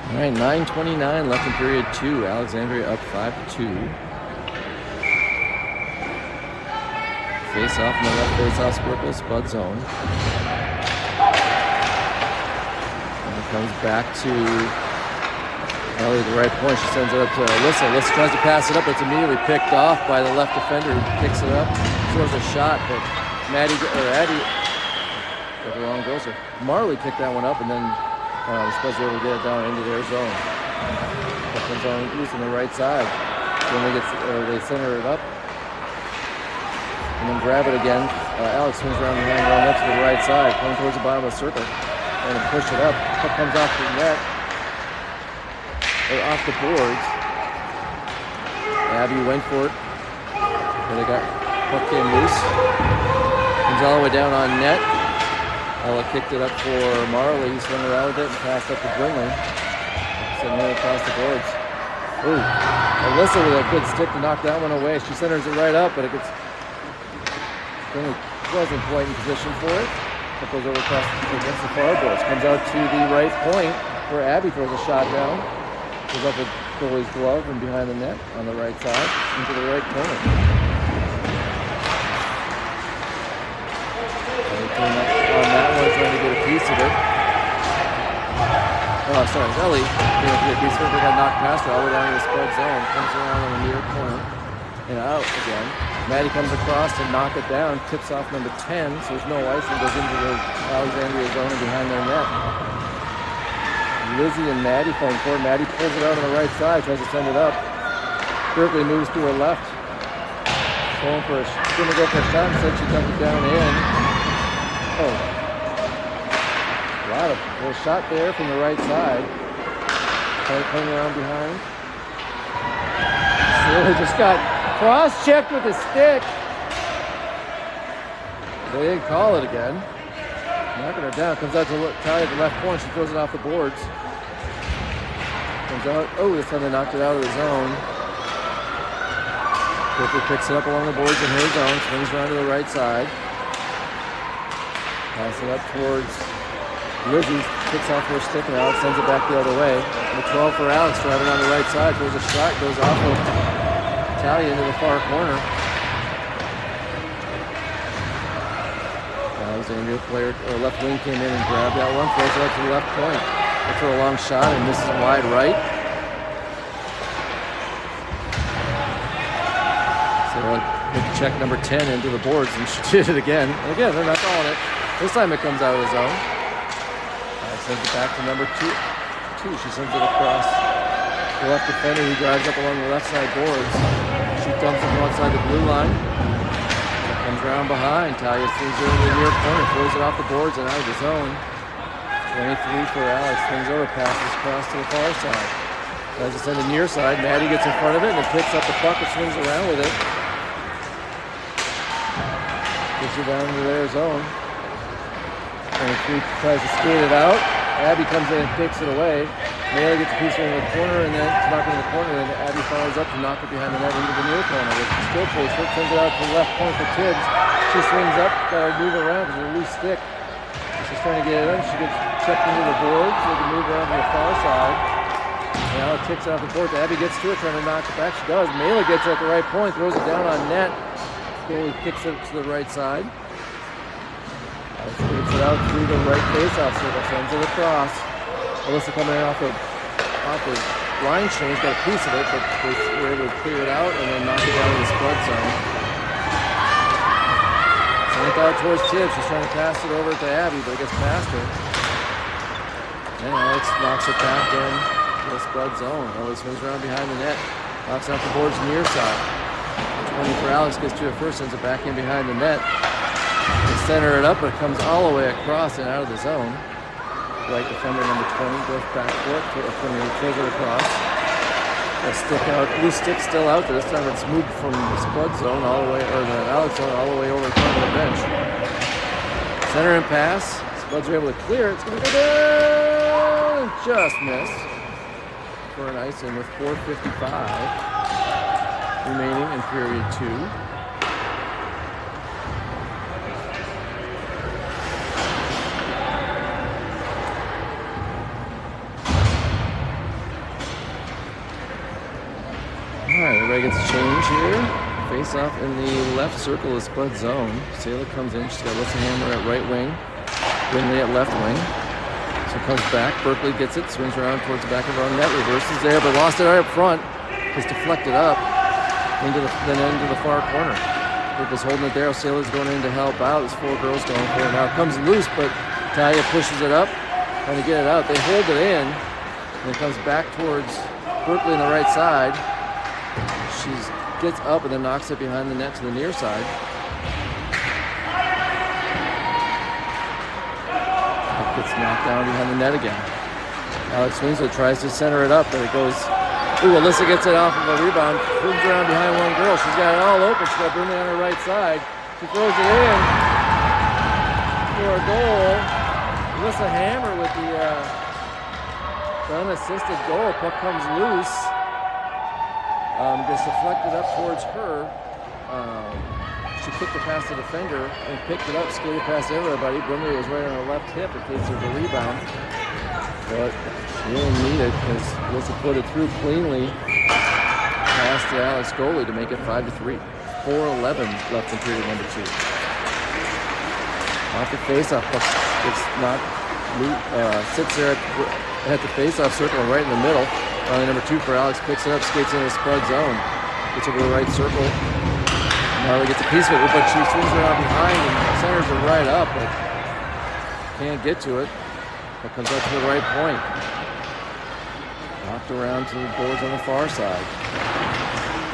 All right, 9:29 left in period 2. Alexandria up 5-2. Face off in the left face-off circle, Spud zone. And it comes back to Ellie at the right point. She sends it up to Alyssa. Alyssa tries to pass it up, but it's immediately picked off by the left defender who picks it up. Throws a shot, but Addie got the wrong goal. Marley picked that one up, and then the Spuds were able to get it down into their zone. That comes on loose on the right side. Then they center it up, and then grab it again. Alex swings around behind, going up to the right side, coming towards the bottom of the circle, and push it up. Puck comes off the net. Off the boards. Abby went for it. And they got puck came loose. Comes all the way down on net. Ella kicked it up for Marley. He swung around with it and passed up to Brinley. Sending it across the boards. Ooh. Alyssa with a good stick to knock that one away. She centers it right up, but it gets Brinley wasn't quite in position for it. It goes over across against the far boards. Comes out to the right point where Abby throws a shot down. Goes up with goalie's glove and behind the net on the right side into the right corner. On that one, trying to get a piece of it. Oh, sorry, Ellie trying to get a piece of it. They got knocked past her all the way down to the Spud zone. Comes around on the near corner and out again. Maddie comes across to knock it down. Tips off number 10, so there's no ice and goes into the Alexandria zone and behind their net. Lizzie and Maddie playing forward. Maddie pulls it out on the right side, tries to send it up. Berkeley moves to her left. Going for going to go for a shot, instead she dumped it down in. Oh. A little shot there from the right side. Playing around behind. Sailor just got cross-checked with a stick. They didn't call it again. Knocking her down. Comes out to Talia at the left point. She throws it off the boards. Comes out. Oh, this time they knocked it out of the zone. Berkeley picks it up along the boards in her zone. Swings around to the right side. Pass it up towards Lizzie. Kicks off her stick and Alex sends it back the other way. Number 12 for Alex. Driving on the right side. Throws a shot. Goes off of Talia into the far corner. Alexandria player or left wing came in and grabbed that one, throws it up to the left point. Looks for a long shot and misses wide right. So check number 10 into the boards and she did it again. And again, they're not calling it. This time it comes out of the zone. Sends it back to number 2. She sends it across the left defender who drives up along the left side boards. She dumps it from outside the blue line. Comes around behind. Talia swings her into the near corner, throws it off the boards and out of the zone. 23 for Alex. Swings over, passes across to the far side. Tries to send it near side. Maddie gets in front of it and then picks up the puck and swings around with it. Gets her down into their zone. 23 tries to skate it out. Abby comes in and takes it away. Mayla gets a piece in the corner and then to knock it in the corner, and then Abby follows up to knock it behind the net into the near corner. With the still post, it sends it out to the left point for Tibbs. She swings up, got to move around because it's a loose stick. She's trying to get it in. She gets checked into the board, so they can move around to the far side. Now it kicks off the board. Abby gets to it, trying to knock it back. She does. Mayla gets it at the right point, throws it down on net. Goalie kicks it to the right side. Gets it out through the right face-off circle, sends it across. Alyssa coming in off the line change, got a piece of it, but they were able to clear it out and then knock it down in the Spud zone. Send it out towards Tibbs. She's trying to pass it over to Abby, but it gets past her. And Alex knocks it back in to the Spud zone. Alex swings around behind the net, knocks out the board's near side. 20 for Alex, gets to it first, sends it back in behind the net. They center it up, but it comes all the way across and out of the zone. Right defender number 20 goes back for it, throws it across. A stick out, loose stick still out there. This time it's moved from the Spud zone all the way, or the Alex zone all the way over the front of the bench. Center and pass. Spuds are able to clear it. It's going to go down and just miss for an icing with 4:55 remaining in period 2. Everybody gets a change here. Face off in the left circle of Spud zone. Saylor comes in. She's got Alyssa Hammer at right wing. Winley at left wing. So comes back. Berkeley gets it. Swings around towards the back of her own net. Reverses there, but lost it right up front. Just deflected up into the far corner. Berkeley's holding it there. Saylor's going in to help out. There's 4 girls going for it now. It comes loose, but Talia pushes it up. Trying to get it out. They hold it in. And it comes back towards Berkeley on the right side. She gets up and then knocks it behind the net to the near side. It gets knocked down behind the net again. Alex Winslow tries to center it up, but it goes... Ooh, Alyssa gets it off of a rebound. Moves around behind one girl. She's got it all open. She's got Brindley on her right side. She throws it in for a goal. Alyssa Hammer with the unassisted goal. Puck comes loose. Gets deflected up towards her. She kicked it past the defender and picked it up, skated past everybody. Brindley was right on her left hip in case there's a rebound. But she didn't need it because Alyssa put it through cleanly past the Alex goalie to make it 5-3. 4:11 left in period number 2. Off the face-off, it's not sits there at the face-off circle right in the middle. Finally, number 2 for Alex picks it up, skates into the Spud zone. Gets over the right circle. Marley gets a piece of it, but she swings around behind and centers it right up, but can't get to it. It comes up to the right point. Knocked around to the boards on the far side.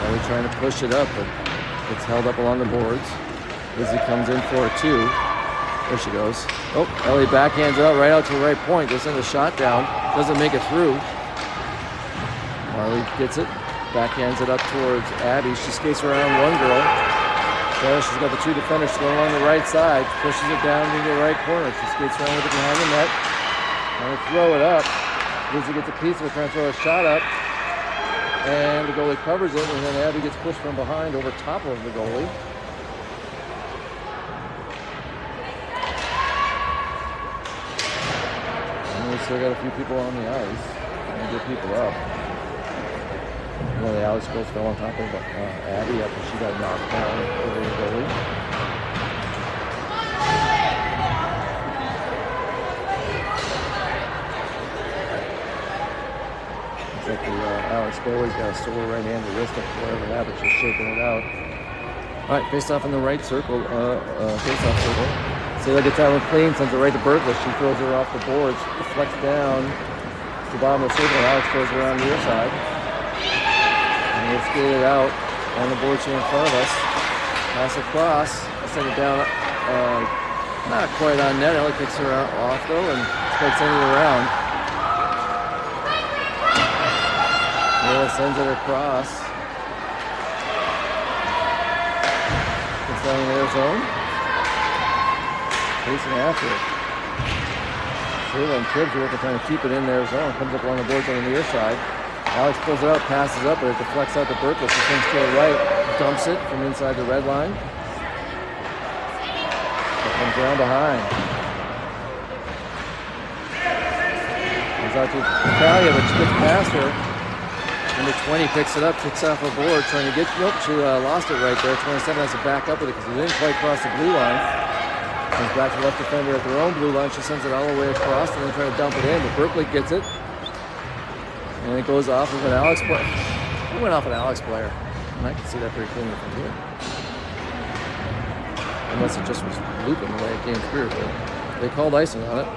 Marley trying to push it up, but it's held up along the boards. Lizzie comes in for it too. There she goes. Oh, Ellie backhands it out right out to the right point. They send a shot down. Doesn't make it through. Marley gets it, backhands it up towards Abby. She skates around one girl. There, she's got the 2 defenders going along the right side. Pushes it down to the right corner. She skates around with it behind the net. Trying to throw it up. Lizzie gets a piece of it, trying to throw a shot up. And the goalie covers it, and then Abby gets pushed from behind over top of the goalie. And we still got a few people on the ice. Trying to get people up. The Alex goals fell on top of Abby after she got knocked down over the goalie. Looks like the Alex goalie's got a sore right hand or wrist up wherever that, but she's shaking it out. All right, faced off in the right circle, face-off circle. Saylor gets that one clean, sends it right to Berkeley. She throws her off the boards, deflects down to the bottom of the circle, and Alex throws her around the near side. We'll skate it out on the boards here in front of us. Pass across. Send it down. Not quite on net. Ellie kicks her off though and starts sending it around. Mila sends it across. It's down in their zone. Chasing after it. Shayla and Tibbs are working trying to keep it in their zone. Comes up along the boards on the near side. Alex pulls it out, passes up, but it deflects out to Berkeley. She swings to the right, dumps it from inside the red line. It comes down behind. Comes out to Natalia, but she gets past her. Number 20 picks it up, kicks off her board, trying to get. Nope, she lost it right there. 27 has to back up with it because it didn't quite cross the blue line. Comes back to left defender at their own blue line. She sends it all the way across and then try to dump it in, but Berkeley gets it. And it goes off of an Alex player. It went off an Alex player. And I can see that pretty clearly from here. Unless it just was looping the way it came through, but they called icing on it.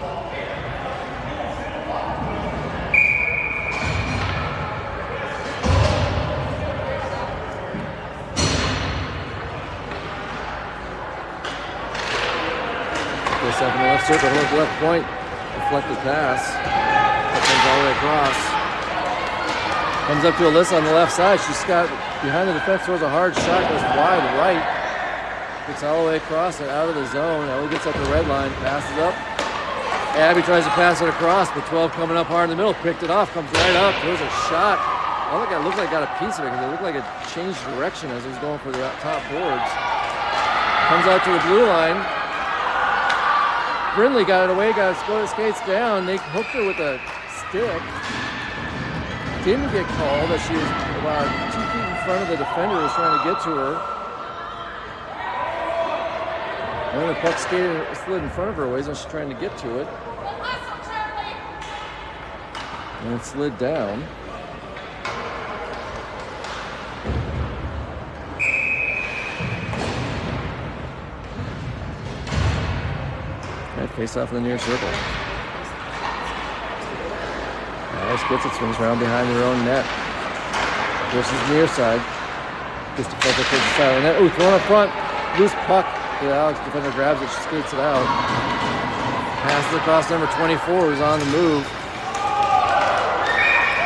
Goes up in the left circle, holds the left point, deflected pass. That comes all the way across. Comes up to Alyssa on the left side. She's got behind the defense, throws a hard shot, goes wide right. Gets all the way across and out of the zone. Ellie gets up the red line, passes up. Abby tries to pass it across, but 12 coming up hard in the middle, picked it off, comes right up, throws a shot. All that guy looked like got a piece of it because it looked like it changed direction as it was going for the top boards. Comes out to the blue line. Brindley got it away, got his skates down. They hooked her with a stick. Didn't get called as she was about 2 feet in front of the defender who was trying to get to her. And then the puck slid in front of her a ways and she's trying to get to it. And it slid down. Right, face off in the near circle. Alex gets it, swings around behind their own net. Versus the near side. Gets deflected towards the side of the net. Ooh, thrown up front. Loose puck. The Alex defender grabs it, she skates it out. Passes across number 24, who's on the move.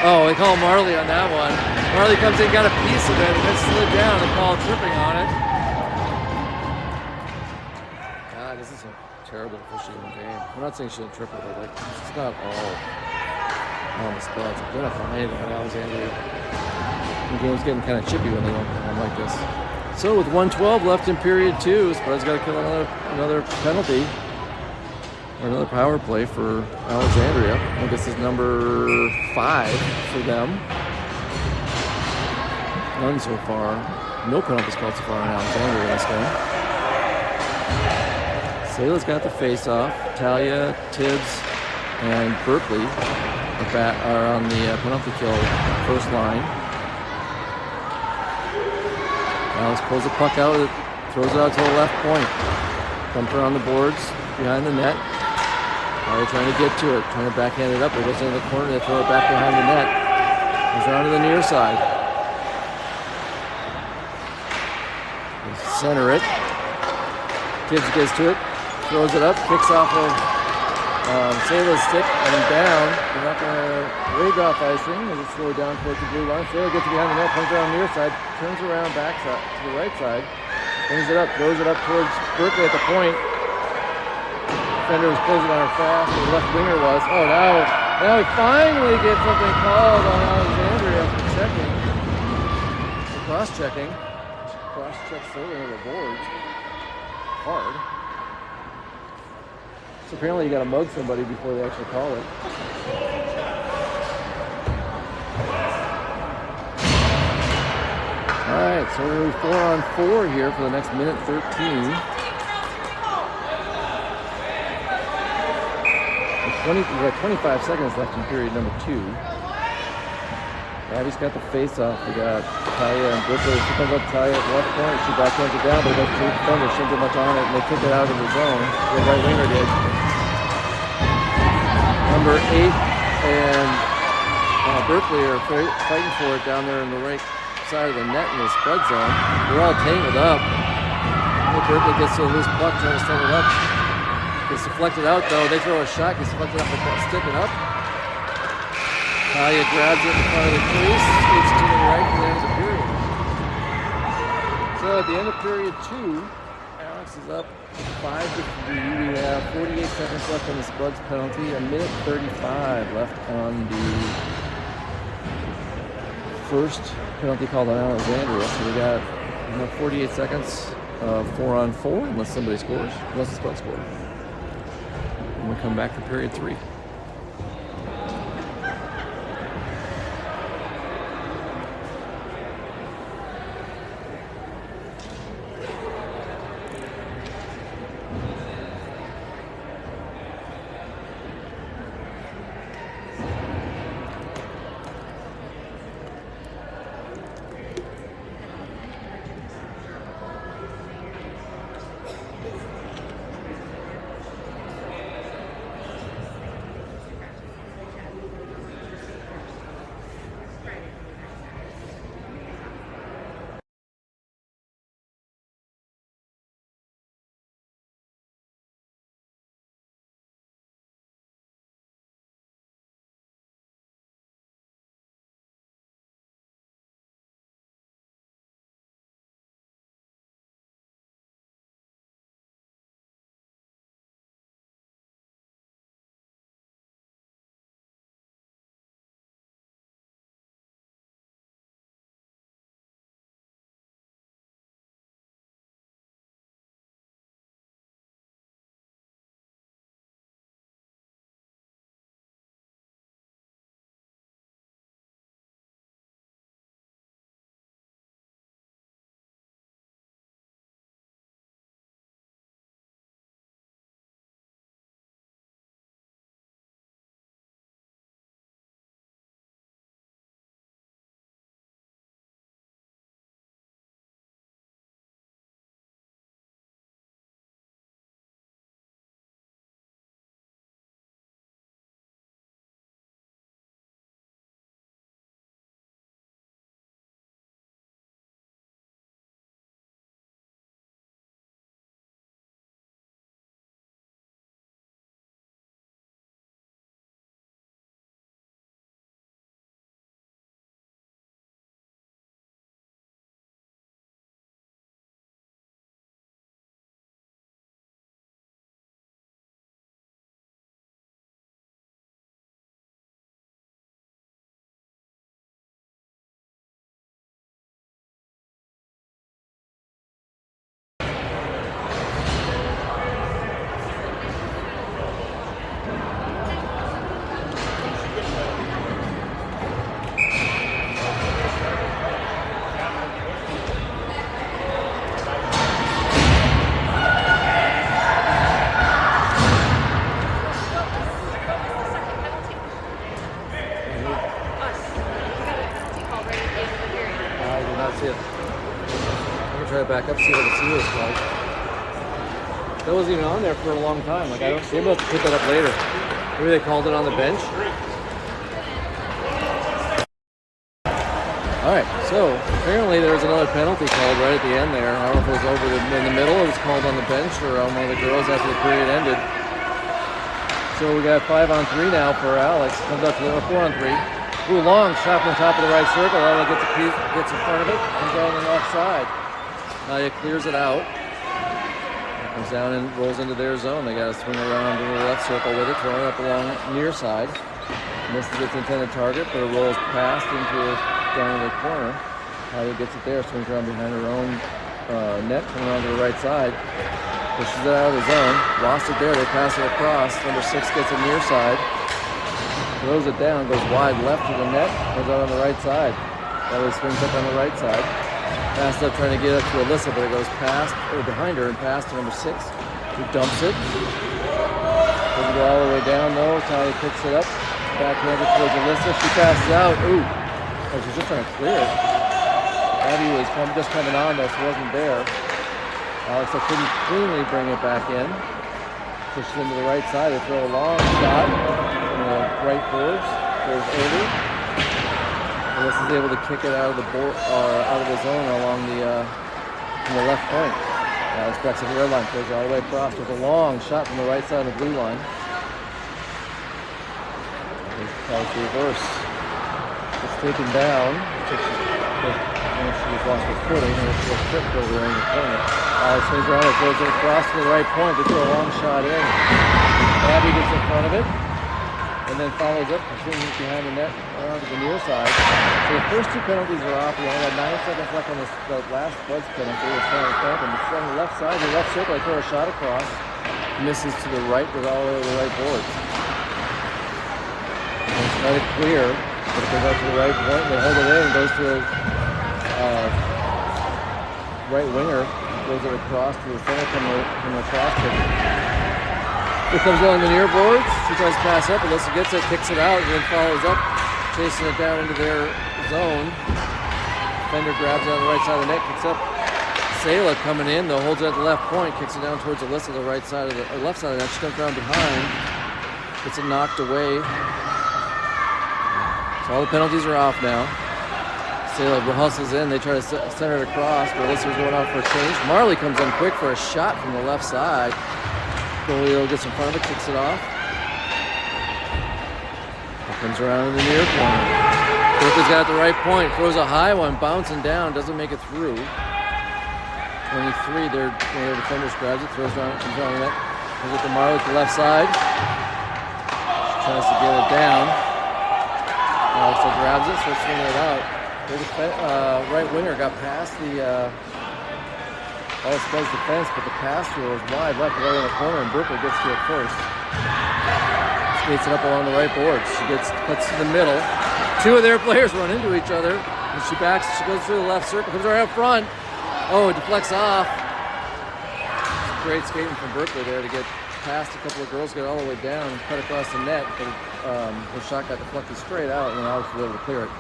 Oh, they call Marley on that one. Marley comes in, got a piece of it, and then slid down. They call tripping on it. God, this is a terrible officiating game. I'm not saying she didn't trip it, but like, it's not all on the Spuds. They're not calling anything on Alexandria. The game's getting kind of chippy when they don't call them like this. So with 1:12 left in period 2, Spuds got to kill another penalty. Or another power play for Alexandria. I think this is number 5 for them. None so far. No penalties called so far in Alexandria in this game. Sayla's got the face-off. Talia, Tibbs, and Berkeley are on the penalty kill first line. Alex pulls the puck out, throws it out to the left point. Comes around the boards, behind the net. They're trying to get to it, trying to backhand it up. It goes into the corner, they throw it back behind the net. Comes around to the near side. They center it. Tibbs gets to it, throws it up, kicks off of Sayla's stick and down. They're not going to rig off icing as it's slowed down towards the blue line. Sayla gets it behind the net, comes around the near side, turns around, backs up to the right side, brings it up, throws it up towards Berkeley at the point. Defender was closing on her fast, the left winger was. Oh, now we finally get something called on Alexandria for checking. For cross-checking. Cross-check Sayla into the boards. Hard. So apparently you got to mug somebody before they actually call it. Alright, so we're 4-on-4 here for the next minute 13. 20, we got 25 seconds left in period number 2. Abby's got the face-off. We got Talia and Berkeley. She comes up Talia at the left point. She backhands it down, but it goes to the defender. She didn't get much on it, and they took it out of the zone. The right winger did. Number 8 and Berkeley are fighting for it down there in the right side of the net in the Spud zone. They're all tangled up. Berkeley gets to a loose puck, trying to send it up. Gets deflected out though. They throw a shot, gets deflected up, but stick it up. Talia grabs it in front of the crease, skates to the right for the end of the period. So at the end of period 2, Alex is up 5-3. We have 48 seconds left on the Spuds penalty. A minute 35 left on the first penalty called on Alexandria. So we got 48 seconds of 4-on-4 unless somebody scores, unless the Spuds score. And we come back for period 3. Try to back up, see what the seal is like. That wasn't even on there for a long time. Like, I don't see able to put that up later. Maybe they called it on the bench. Alright, so apparently there was another penalty called right at the end there. I don't know if it was over in the middle, it was called on the bench or on one of the girls after the period ended. So we got 5-on-3 now for Alex. Comes up to 4-on-3. Ooh, long shot from the top of the right circle. Ella gets in front of it, comes out on the left side. Nadia clears it out. Comes down and rolls into their zone. They got to swing around to the left circle with it, throwing it up along near side. Misses its intended target, but it rolls past down to the corner. Nadia gets it there, swings around behind her own net, coming around to the right side. Pushes it out of the zone. Lost it there. They pass it across. Number 6 gets it near side. Throws it down, goes wide left to the net, goes out on the right side. That way swings up on the right side. Passed up trying to get up to Alyssa, but it goes past, or behind her and past to number 6, who dumps it. Doesn't go all the way down though. Tanya picks it up, backhanded towards Alyssa. She passes out. Ooh, oh, she's just trying to clear it. Abby was just coming on though, so wasn't there. Alex couldn't cleanly bring it back in. Pushes into the right side. They throw a long shot from the right boards. Goes over. Alyssa's able to kick it out of the zone along from the left point. Alex backs up the red line, goes all the way across with a long shot from the right side of the blue line. Calls the reverse. It's taken down. She was lost her footing and it's a trip over there in the corner. Alex swings around and throws it across to the right point. They throw a long shot in. Abby gets in front of it and then follows up, swinging behind the net around to the near side. So the first two penalties are off. We only had 9 seconds left on the last Spuds penalty. It's on the front, and it's on the left side, the left circle. I throw a shot across. Misses to the right with all the way to the right boards. And it's try to clear, but it goes out to the right point. They hold it in and goes to a right winger. Throws it across to the center from the cross kick. Here comes along the near boards. She tries to pass up. Alyssa gets it, kicks it out, and then follows up, chasing it down into their zone. Defender grabs it on the right side of the net, kicks up. Sayla coming in, though, holds it at the left point, kicks it down towards Alyssa, the right side of the left side of the net. She comes around behind, gets it knocked away. So all the penalties are off now. Sayla hustles in. They try to center it across, but Alyssa's going out for a change. Marley comes in quick for a shot from the left side. Goalie gets in front of it, kicks it off. It comes around in the near corner. Brooklyn's got it at the right point. Throws a high one, bouncing down, doesn't make it through. 23, their defenders grabs it, throws down, comes down the net. Goes it to Marley to the left side. Tries to get it down. Alex grabs it, starts swinging it out. Right winger got past the all Spuds defense, but the pass to her was wide left right in the corner, and Brooklyn gets to it first. Skates it up along the right boards. She cuts to the middle. Two of their players run into each other, and she goes through the left circle, comes right up front. Oh, it deflects off. Great skating from Berkeley there to get past a couple of girls, get all the way down and cut across the net, but her shot got deflected straight out, and Alex was able to clear it.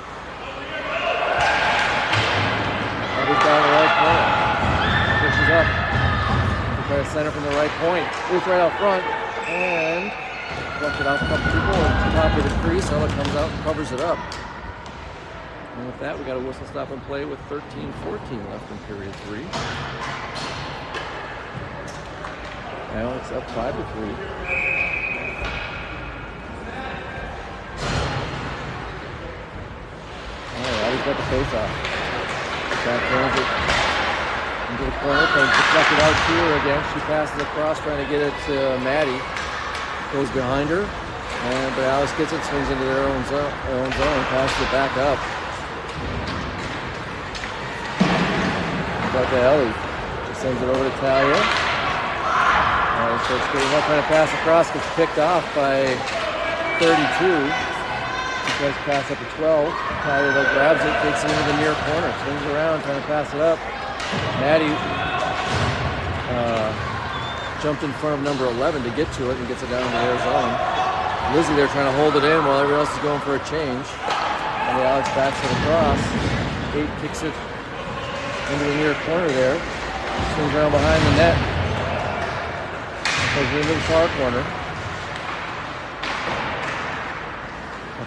Abby's down the right corner. Pushes up. We try to center from the right point. It's right out front, and deflected off a couple people at the top of the crease. Ella comes out and covers it up. And with that, we got a whistle stop and play with 13-14 left in period 3. Now it's up 5-3. He's got the face off. Back turns it into the corner, trying to deflect it out to her again. She passes across, trying to get it to Maddie. Goes behind her, but Alex gets it, swings into their own zone, passes it back up. Back to Ellie. She sends it over to Talia. Starts getting up, trying to pass across, gets picked off by 32. She tries to pass up to 12. Talia though grabs it, takes it into the near corner, swings around, trying to pass it up. Maddie jumped in front of number 11 to get to it and gets it down into their zone. Lizzie there trying to hold it in while everyone else is going for a change. And Alex backs it across. 8 kicks it into the near corner there. Swings around behind the net. Goes into the far corner.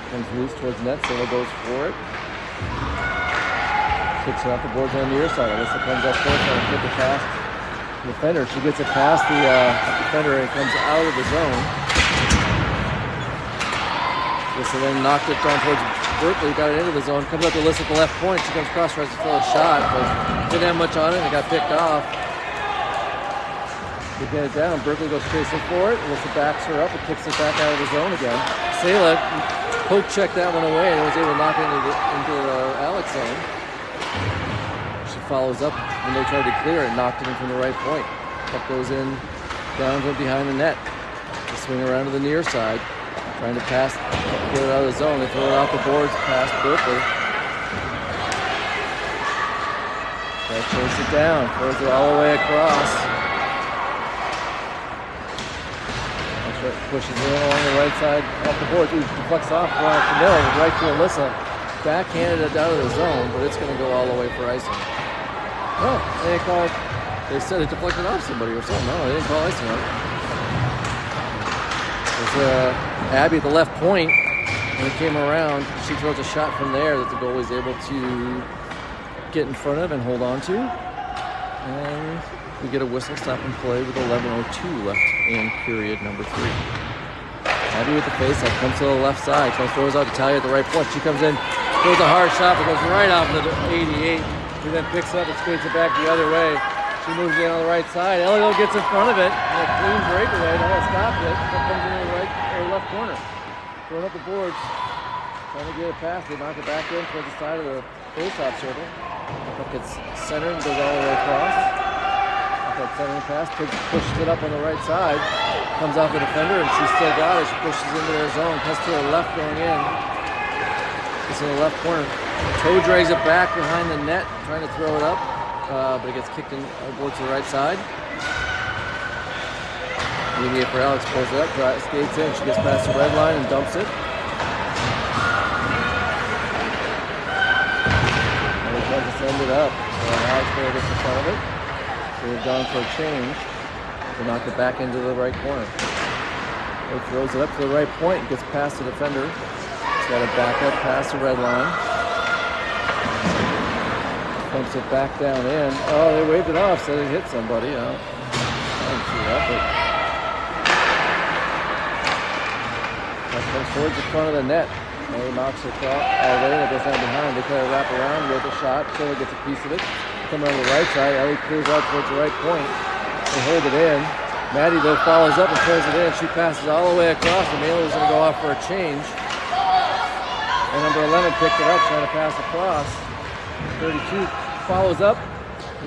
Comes loose towards net, so it goes for it. Kicks it off the boards on the near side. Alyssa comes up first, trying to kick it past the defender. She gets it past the defender and comes out of the zone. Alyssa then knocked it down towards Berkeley, got it into the zone. Comes up to Alyssa at the left point. She comes across, tries to throw a shot, but didn't have much on it and it got picked off. They get it down. Berkeley goes chasing for it. Alyssa backs her up and kicks it back out of the zone again. Sayla poke checked that one away and was able to knock it into the Alex zone. She follows up when they tried to clear it, knocked it in from the right point. Puck goes in down to behind the net. They swing around to the near side, trying to pass, get it out of the zone. They throw it off the boards past Berkeley. They chase it down, throws it all the way across. Pushes it in along the right side off the board. Deflects off around Camilla, right to Alyssa. Backhanded it out of the zone, but it's going to go all the way for icing. Oh, they said it deflected off somebody or something. No, they didn't call icing on it. There's Abby at the left point. When it came around, she throws a shot from there that the goalie is able to get in front of and hold on to. And we get a whistle stop and play with 11:02 left in period number 3. Abby with the face-up, comes to the left side, throws out to Talia at the right point. She comes in, throws a hard shot, but goes right off the 88. He then picks up and skates it back the other way. She moves in on the right side. Elio gets in front of it. And a clean breakaway. Now that stopped it. That comes into the right or left corner. Throwing up the boards. Trying to get it past. They knock it back in towards the side of the face-off circle. Puck gets centered and goes all the way across. That centering pass, pushes it up on the right side. Comes off the defender and she's still got it. She pushes into their zone. Cuts to her left going in. It's in the left corner. Toe drags it back behind the net, trying to throw it up. But it gets kicked in over to the right side. Leaving it for Alex, pulls it up, skates in. She gets past the red line and dumps it. Tries to send it up. Alex Miller gets in front of it. They've gone for a change. They knock it back into the right corner. He throws it up to the right point and gets past the defender. He's got to back up past the red line. Pumps it back down in. Oh, they waved it off, so it hit somebody. I didn't see that, but that comes towards the front of the net. He knocks it off all the way and it goes down behind. They try to wrap around with a shot. Shiller gets a piece of it. Coming on the right side. Ellie clears out towards the right point. They hold it in. Maddie though follows up and throws it in. She passes all the way across. And Mailer's going to go off for a change. And number 11 picked it up, trying to pass across. 32 follows up,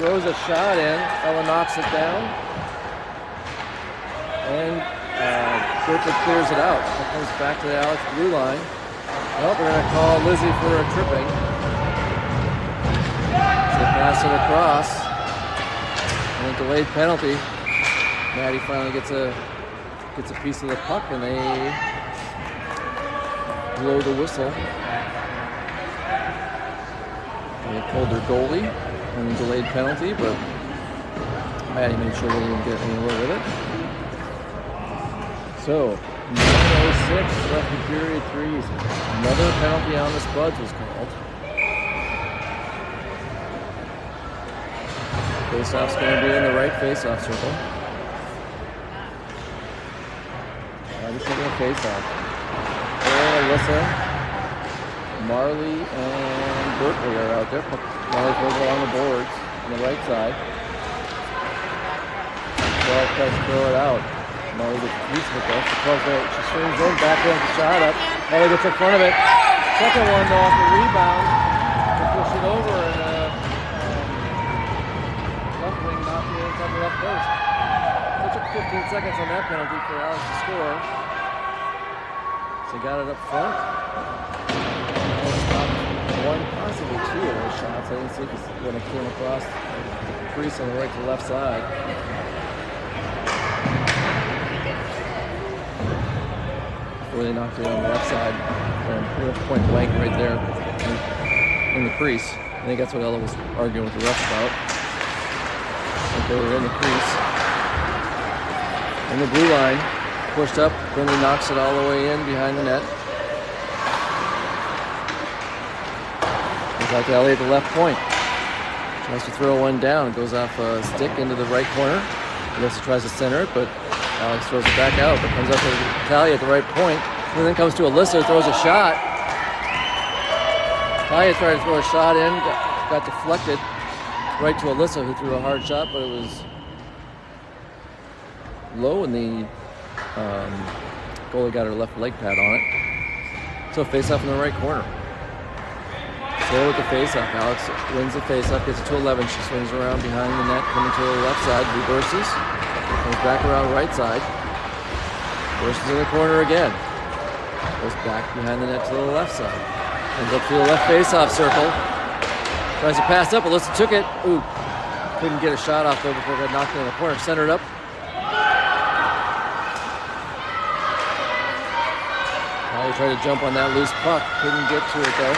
throws a shot in. Ella knocks it down. And Berkeley clears it out. It comes back to the Alex blue line. Well, we're going to call Lizzie for a tripping. So pass it across. And a delayed penalty. Maddie finally gets a piece of the puck and they blow the whistle. And they pulled their goalie on the delayed penalty, but Maddie made sure they didn't get anywhere with it. So 9:06 left in period 3. Another penalty on the Spuds was called. Faceoff's going to be in the right faceoff circle. Just taking a faceoff. Alyssa, Marley, and Berkeley are out there. Marley goes along the boards on the right side. 12 tries to throw it out. Marley gets a piece of it though. She swings in, backhand the shot up. Marley gets in front of it. Second one though off the rebound. They push it over and left wing knocked it inside the left post. It took 15 seconds on that penalty for Alex to score. So he got it up front. One, possibly two of those shots. I didn't see it when it came across the crease on the right to left side. Before they knocked it on the left side. And point blank right there in the crease. I think that's what Ella was arguing with the ref about. I think they were in the crease. In the blue line. Pushed up, Brinley knocks it all the way in behind the net. Goes out to Ellie at the left point. Tries to throw one down. It goes off a stick into the right corner. Alyssa tries to center it, but Alex throws it back out. But comes up to Talia at the right point. And then comes to Alyssa, throws a shot. Talia tried to throw a shot in, got deflected right to Alyssa, who threw a hard shot, but it was low in the goalie got her left leg pad on it. So face-off in the right corner. So with the face-off, Alex wins the face-off, gets it to 11. She swings around behind the net, coming to the left side, reverses, comes back around right side, reverses in the corner again, goes back behind the net to the left side, comes up to the left face-off circle, tries to pass up, Alyssa took it, ooh, couldn't get a shot off though before it got knocked in the corner, centered up. Ellie tried to jump on that loose puck, couldn't get to it though.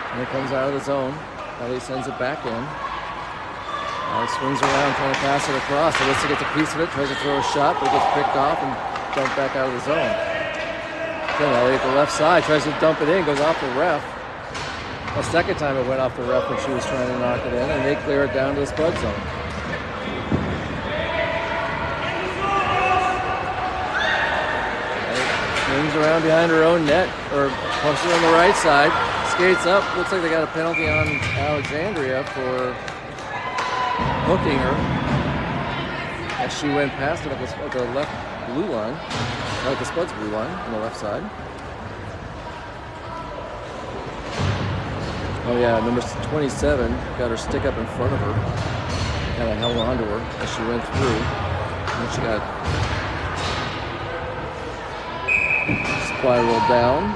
And it comes out of the zone. Ellie sends it back in. Alex swings around trying to pass it across. Alyssa gets a piece of it, tries to throw a shot, but it gets picked off and dumped back out of the zone. Then Ellie at the left side tries to dump it in, goes off the ref. A second time it went off the ref when she was trying to knock it in, and they clear it down to the Spud zone. Swings around behind her own net, or pushes on the right side, skates up. Looks like they got a penalty on Alexandria for hooking her as she went past him at the left blue line, at the Spuds blue line on the left side. Oh yeah, number 27 got her stick up in front of her. Kind of held on to her as she went through. And then she got spiraled down.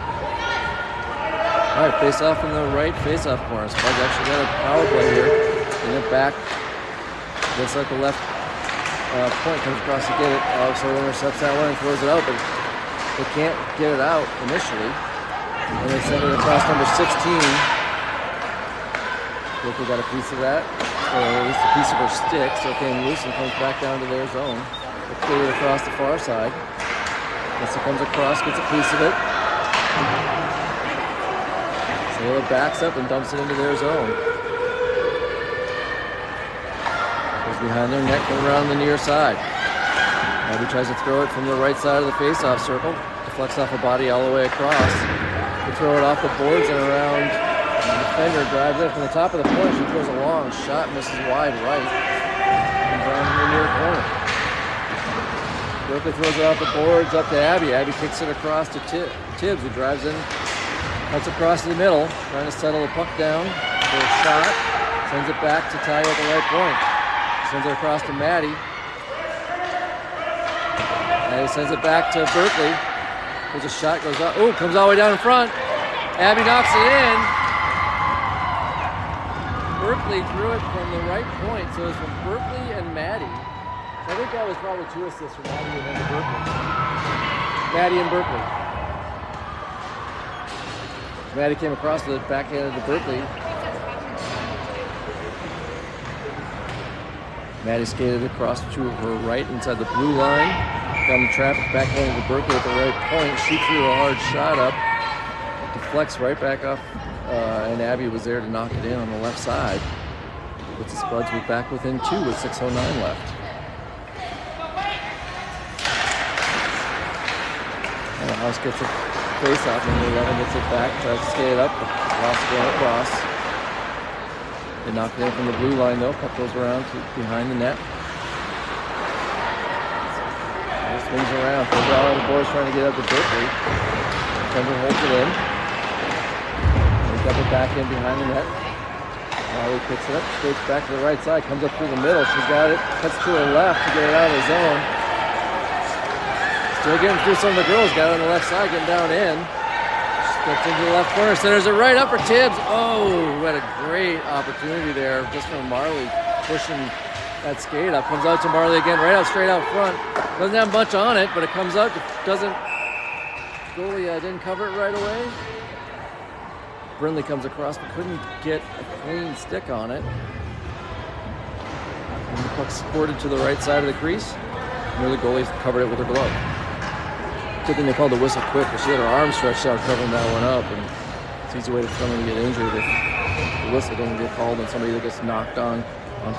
All right, face off in the right face-off corner. Spuds actually got a power play here. Bring it back. Looks like the left point comes across to get it. Alexandria intercepts that one and throws it out, but they can't get it out initially. And they send it across number 16. Brooklyn got a piece of that, or at least a piece of her stick, so it came loose and comes back down to their zone. They clear it across the far side. As it comes across, gets a piece of it. Sailor backs up and dumps it into their zone. Goes behind their net, coming around the near side. Abby tries to throw it from the right side of the face-off circle. Deflects off a body all the way across. They throw it off the boards and around. The defender drives in from the top of the point. She throws a long shot, misses wide right. And down in the near corner. Berkeley throws it off the boards up to Abby. Abby kicks it across to Tibbs, who drives in. Cuts across the middle, trying to settle the puck down for a shot. Sends it back to Ty at the right point. Sends it across to Maddie. And he sends it back to Berkeley. There's a shot, goes out. Oh, comes all the way down in front. Abby knocks it in. Berkeley threw it from the right point, so it's from Berkeley and Maddie. I think that was probably 2 assists from Maddie and then to Berkeley. Maddie and Berkeley. Maddie came across the backhand to Berkeley. Maddie skated across to her right inside the blue line. Got in traffic, backhanded to Berkeley at the right point. She threw a hard shot up. Deflects right back up, and Abby was there to knock it in on the left side. With the Spuds was back within 2 with 6:09 left. And the House gets a face off, and the 11 gets it back, tries to skate it up, lost going across. They knock it in from the blue line though, puck goes around to behind the net. Swings around, throws it all the boys trying to get up to Berkeley. Tender holds it in. They double back in behind the net. Molly picks it up, skates back to the right side, comes up through the middle. She's got it, cuts to her left to get it out of the zone. Still getting through some of the girls, got it on the left side, getting down in. Steps into the left corner, centers it right up for Tibbs. Oh, we had a great opportunity there just from Marley pushing that skate up. Comes out to Marley again, right out, straight out front. Doesn't have much on it, but it comes out, doesn't, goalie didn't cover it right away. Brindley comes across, but couldn't get a clean stick on it. And the puck squirted to the right side of the crease. Near the goalie covered it with her glove. Good thing they called the whistle quick, because she had her arm stretched out covering that one up, and it's an easy way for someone to get injured if the whistle doesn't get called and somebody that gets knocked on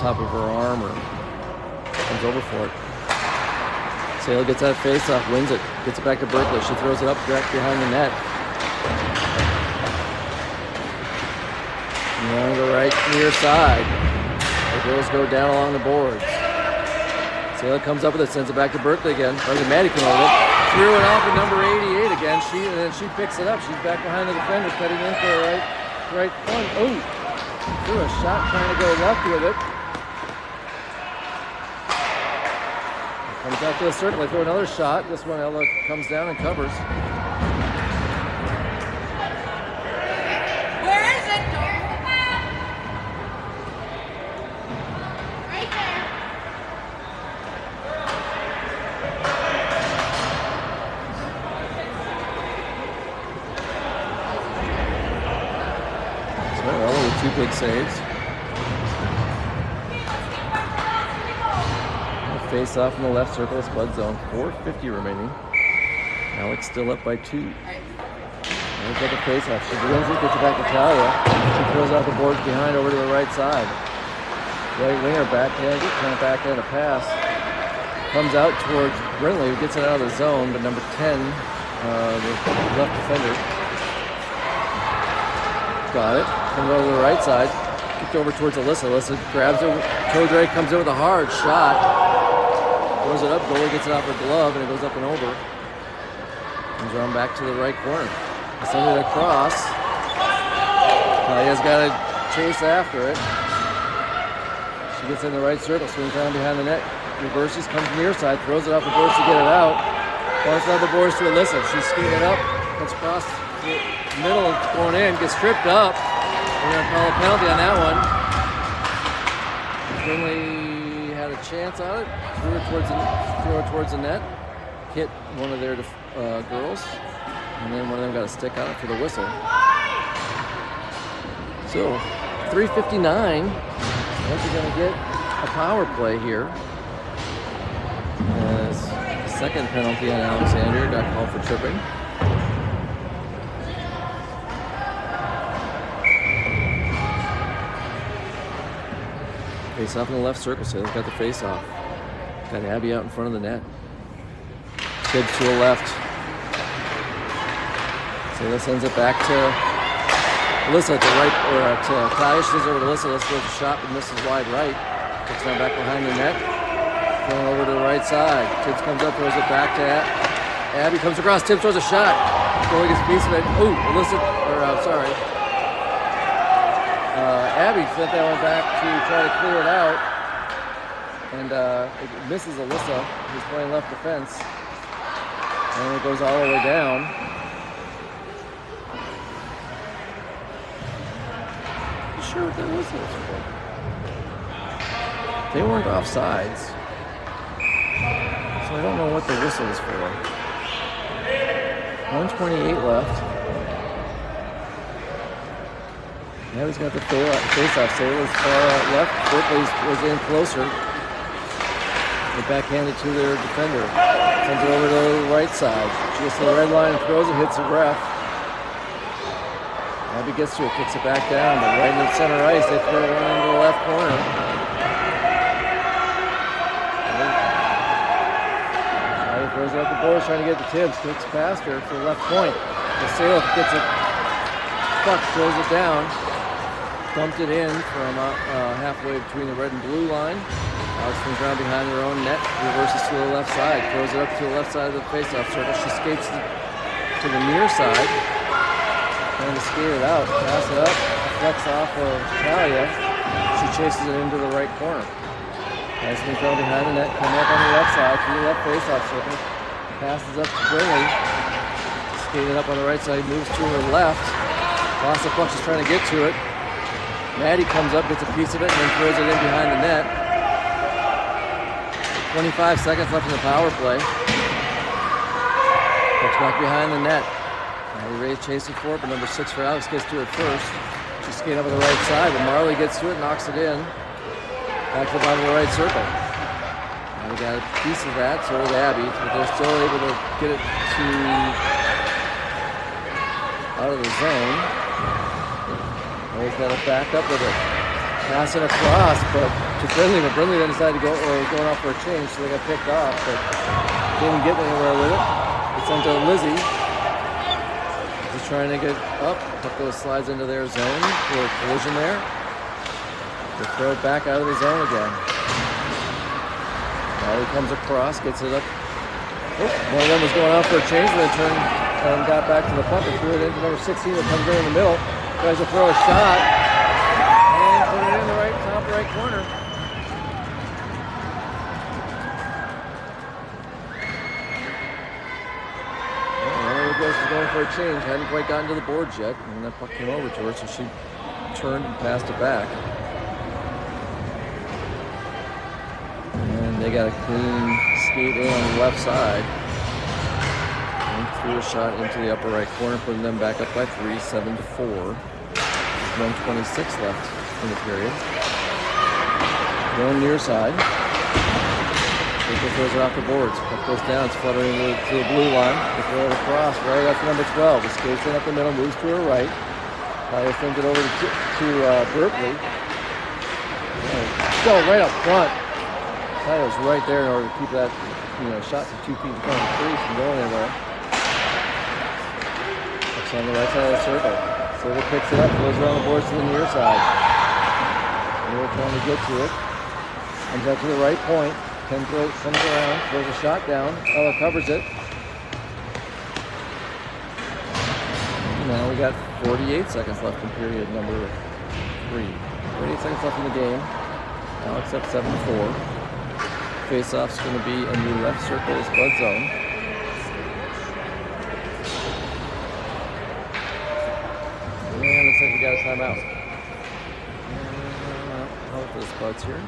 top of her arm or comes over for it. Sailor gets that face off, wins it, gets it back to Berkeley. She throws it up direct behind the net. And on the right near side, the girls go down along the boards. Sailor comes up with it, sends it back to Berkeley again. Or the Maddie came over it. Threw it off at number 88 again. And then she picks it up. She's back behind the defender, cutting in for a right point. Oh, threw a shot trying to go left with it. Comes out to the circle. They throw another shot. This one Ella comes down and covers. Where is it? Right there. So Ella with 2 big saves. Face off in the left circle of Spud zone. 4:50 remaining. Alex still up by 2. There's like a face off. She wins it, gets it back to Talia. She throws out the boards behind over to the right side. Right winger backhanded, can't backhand a pass. Comes out towards Brindley, who gets it out of the zone, but number 10, the left defender, got it. Comes over to the right side. Kicked over towards Alyssa. Alyssa grabs it. Toe drag comes in with a hard shot. Throws it up. Goalie gets it off her glove and it goes up and over. Comes around back to the right corner. Send it across. Talia's got to chase after it. She gets in the right circle. Swings around behind the net. Reverses. Comes near side. Throws it off the boards to get it out. Bounces on the boards to Alyssa. She's skating up. Cuts across the middle. Going in. Gets tripped up. We're going to call a penalty on that one. Finley had a chance on it. Threw her towards the net. Hit one of their girls. And then one of them got a stick on it for the whistle. So, 3:59. Once you're going to get a power play here. As second penalty on Alexandria got called for tripping. Face off in the left circle, so they've got the face off. Got Abby out in front of the net. Tibbs to the left. So this ends it back to Alyssa at the right, or to Talia. She goes over to Alyssa. Alyssa throws a shot but misses wide right. Kicks down back behind the net. Going over to the right side. Tibbs comes up, throws it back to Abby. Comes across. Tibbs throws a shot. Goalie gets a piece of it. Ooh, Alyssa, Abby sent that one back to try to clear it out. And it misses Alyssa, who's playing left defense. And it goes all the way down. Sure what that whistle was for. They weren't offsides, so I don't know what the whistle is for. 1:28 left. Now he's got the face-off. Sailor's far out left. Berkeley was in closer. They backhanded to their defender. Sends it over to the right side. She gets to the red line and throws it, hits the ref. Abby gets to it, kicks it back down, but right in the center ice, they throw one into the left corner. Abby throws it up the boards, trying to get the Tibbs, kicks past her to the left point. The Salif gets it, puck throws it down, dumped it in from halfway between the red and blue line. Alex comes around behind her own net, reverses to the left side, throws it up to the left side of the faceoff circle. She skates to the near side. Trying to skate it out, pass it up, flex off of Talia. She chases it into the right corner. Nice control behind the net, coming up on the left side, to the left face-off circle. Passes up to Brinley. Skated up on the right side, moves to her left. Lost the puck, she's trying to get to it. Maddie comes up, gets a piece of it, and then throws it in behind the net. 25 seconds left in the power play. Puck's back behind the net. Ray chasing for it, but number 6 for Alex gets to it first. She's skating up on the right side, but Marley gets to it, knocks it in. Back to the bottom of the right circle. Now we got a piece of that, so did Abby, but they're still able to get it to out of the zone. Always got to back up with it. Pass it across, but to Brinley, but Brinley then decided to go going off for a change, so they got picked off, but didn't get anywhere with it. It's onto Lizzie. Just trying to get up, puck goes slides into their zone, for a collision there. They throw it back out of the zone again. Now he comes across, gets it up. Oh, one of them was going off for a change, and then turned and got back to the puck and threw it into number 16 that comes in the middle. Tries to throw a shot and put it in the top right corner. She's going for a change, hadn't quite gotten to the boards yet, and that puck came over to her, so she turned and passed it back. And they got a clean skate in on the left side. And threw a shot into the upper right corner, putting them back up by 3, 7-4. 1:26 left in the period. Going near side. Baker throws it off the boards. Puck goes down, it's fluttering to the blue line. They throw it across, right up to number 12. It skates in up the middle, moves to her right. Talia sends it over to Berkeley. Go right up front. Talia's right there in order to keep that shot from 2 feet in front of the crease from going anywhere. Puck's on the right side of the circle. Silver picks it up, goes around the boards to the near side. Near trying to get to it. Comes out to the right point. Comes around, throws a shot down. Ella covers it. Now we got 48 seconds left in period number 3. 48 seconds left in the game. Alex up 7-4. Face-off's going to be in the left circle of Spud zone. And looks like we got a timeout. Out for the Spuds here.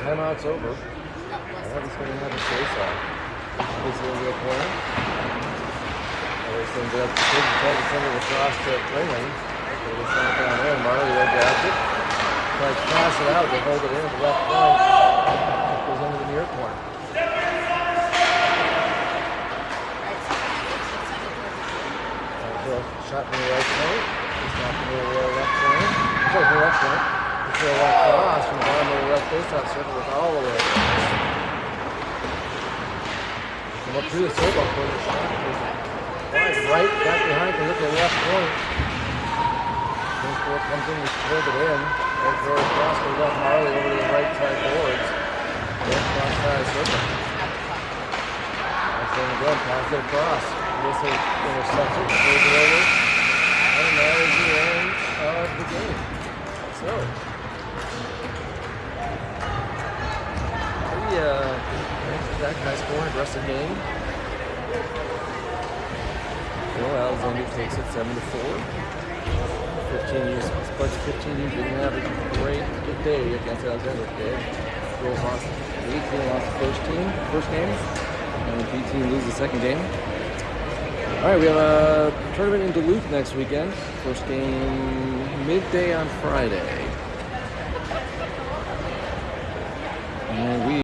Timeout's over. Alex going to have a face-off. This is a corner. Alex ends up taking the center across to Ringling. They just knock it on there. Marley grabs it. Tries to pass it out. They hold it in at the left point. It goes into the near corner. Shot from the right point. It's not from the left corner. Sorry, from the left point. It's a left cross from the bottom of the left face-off circle with all the way across. Come up through the circle for the shot. Wide right, back behind, can look at the left point. Kingsford comes in, we pulled it in. Right throw across, goes off Marley over to the right side boards. Right cross side circle. That's in again, pass it across. This is intercepts it, throws it over. And that is the end of the game. So, that high scoring the rest of the game. Alexandria takes it 7-4. 15U, Spuds 15U didn't have a good day against Alexandria today. Girls lost, the 8 team lost the first game, and the B team loses the second game. All right, we have a tournament in Duluth next weekend. First game midday on Friday. And we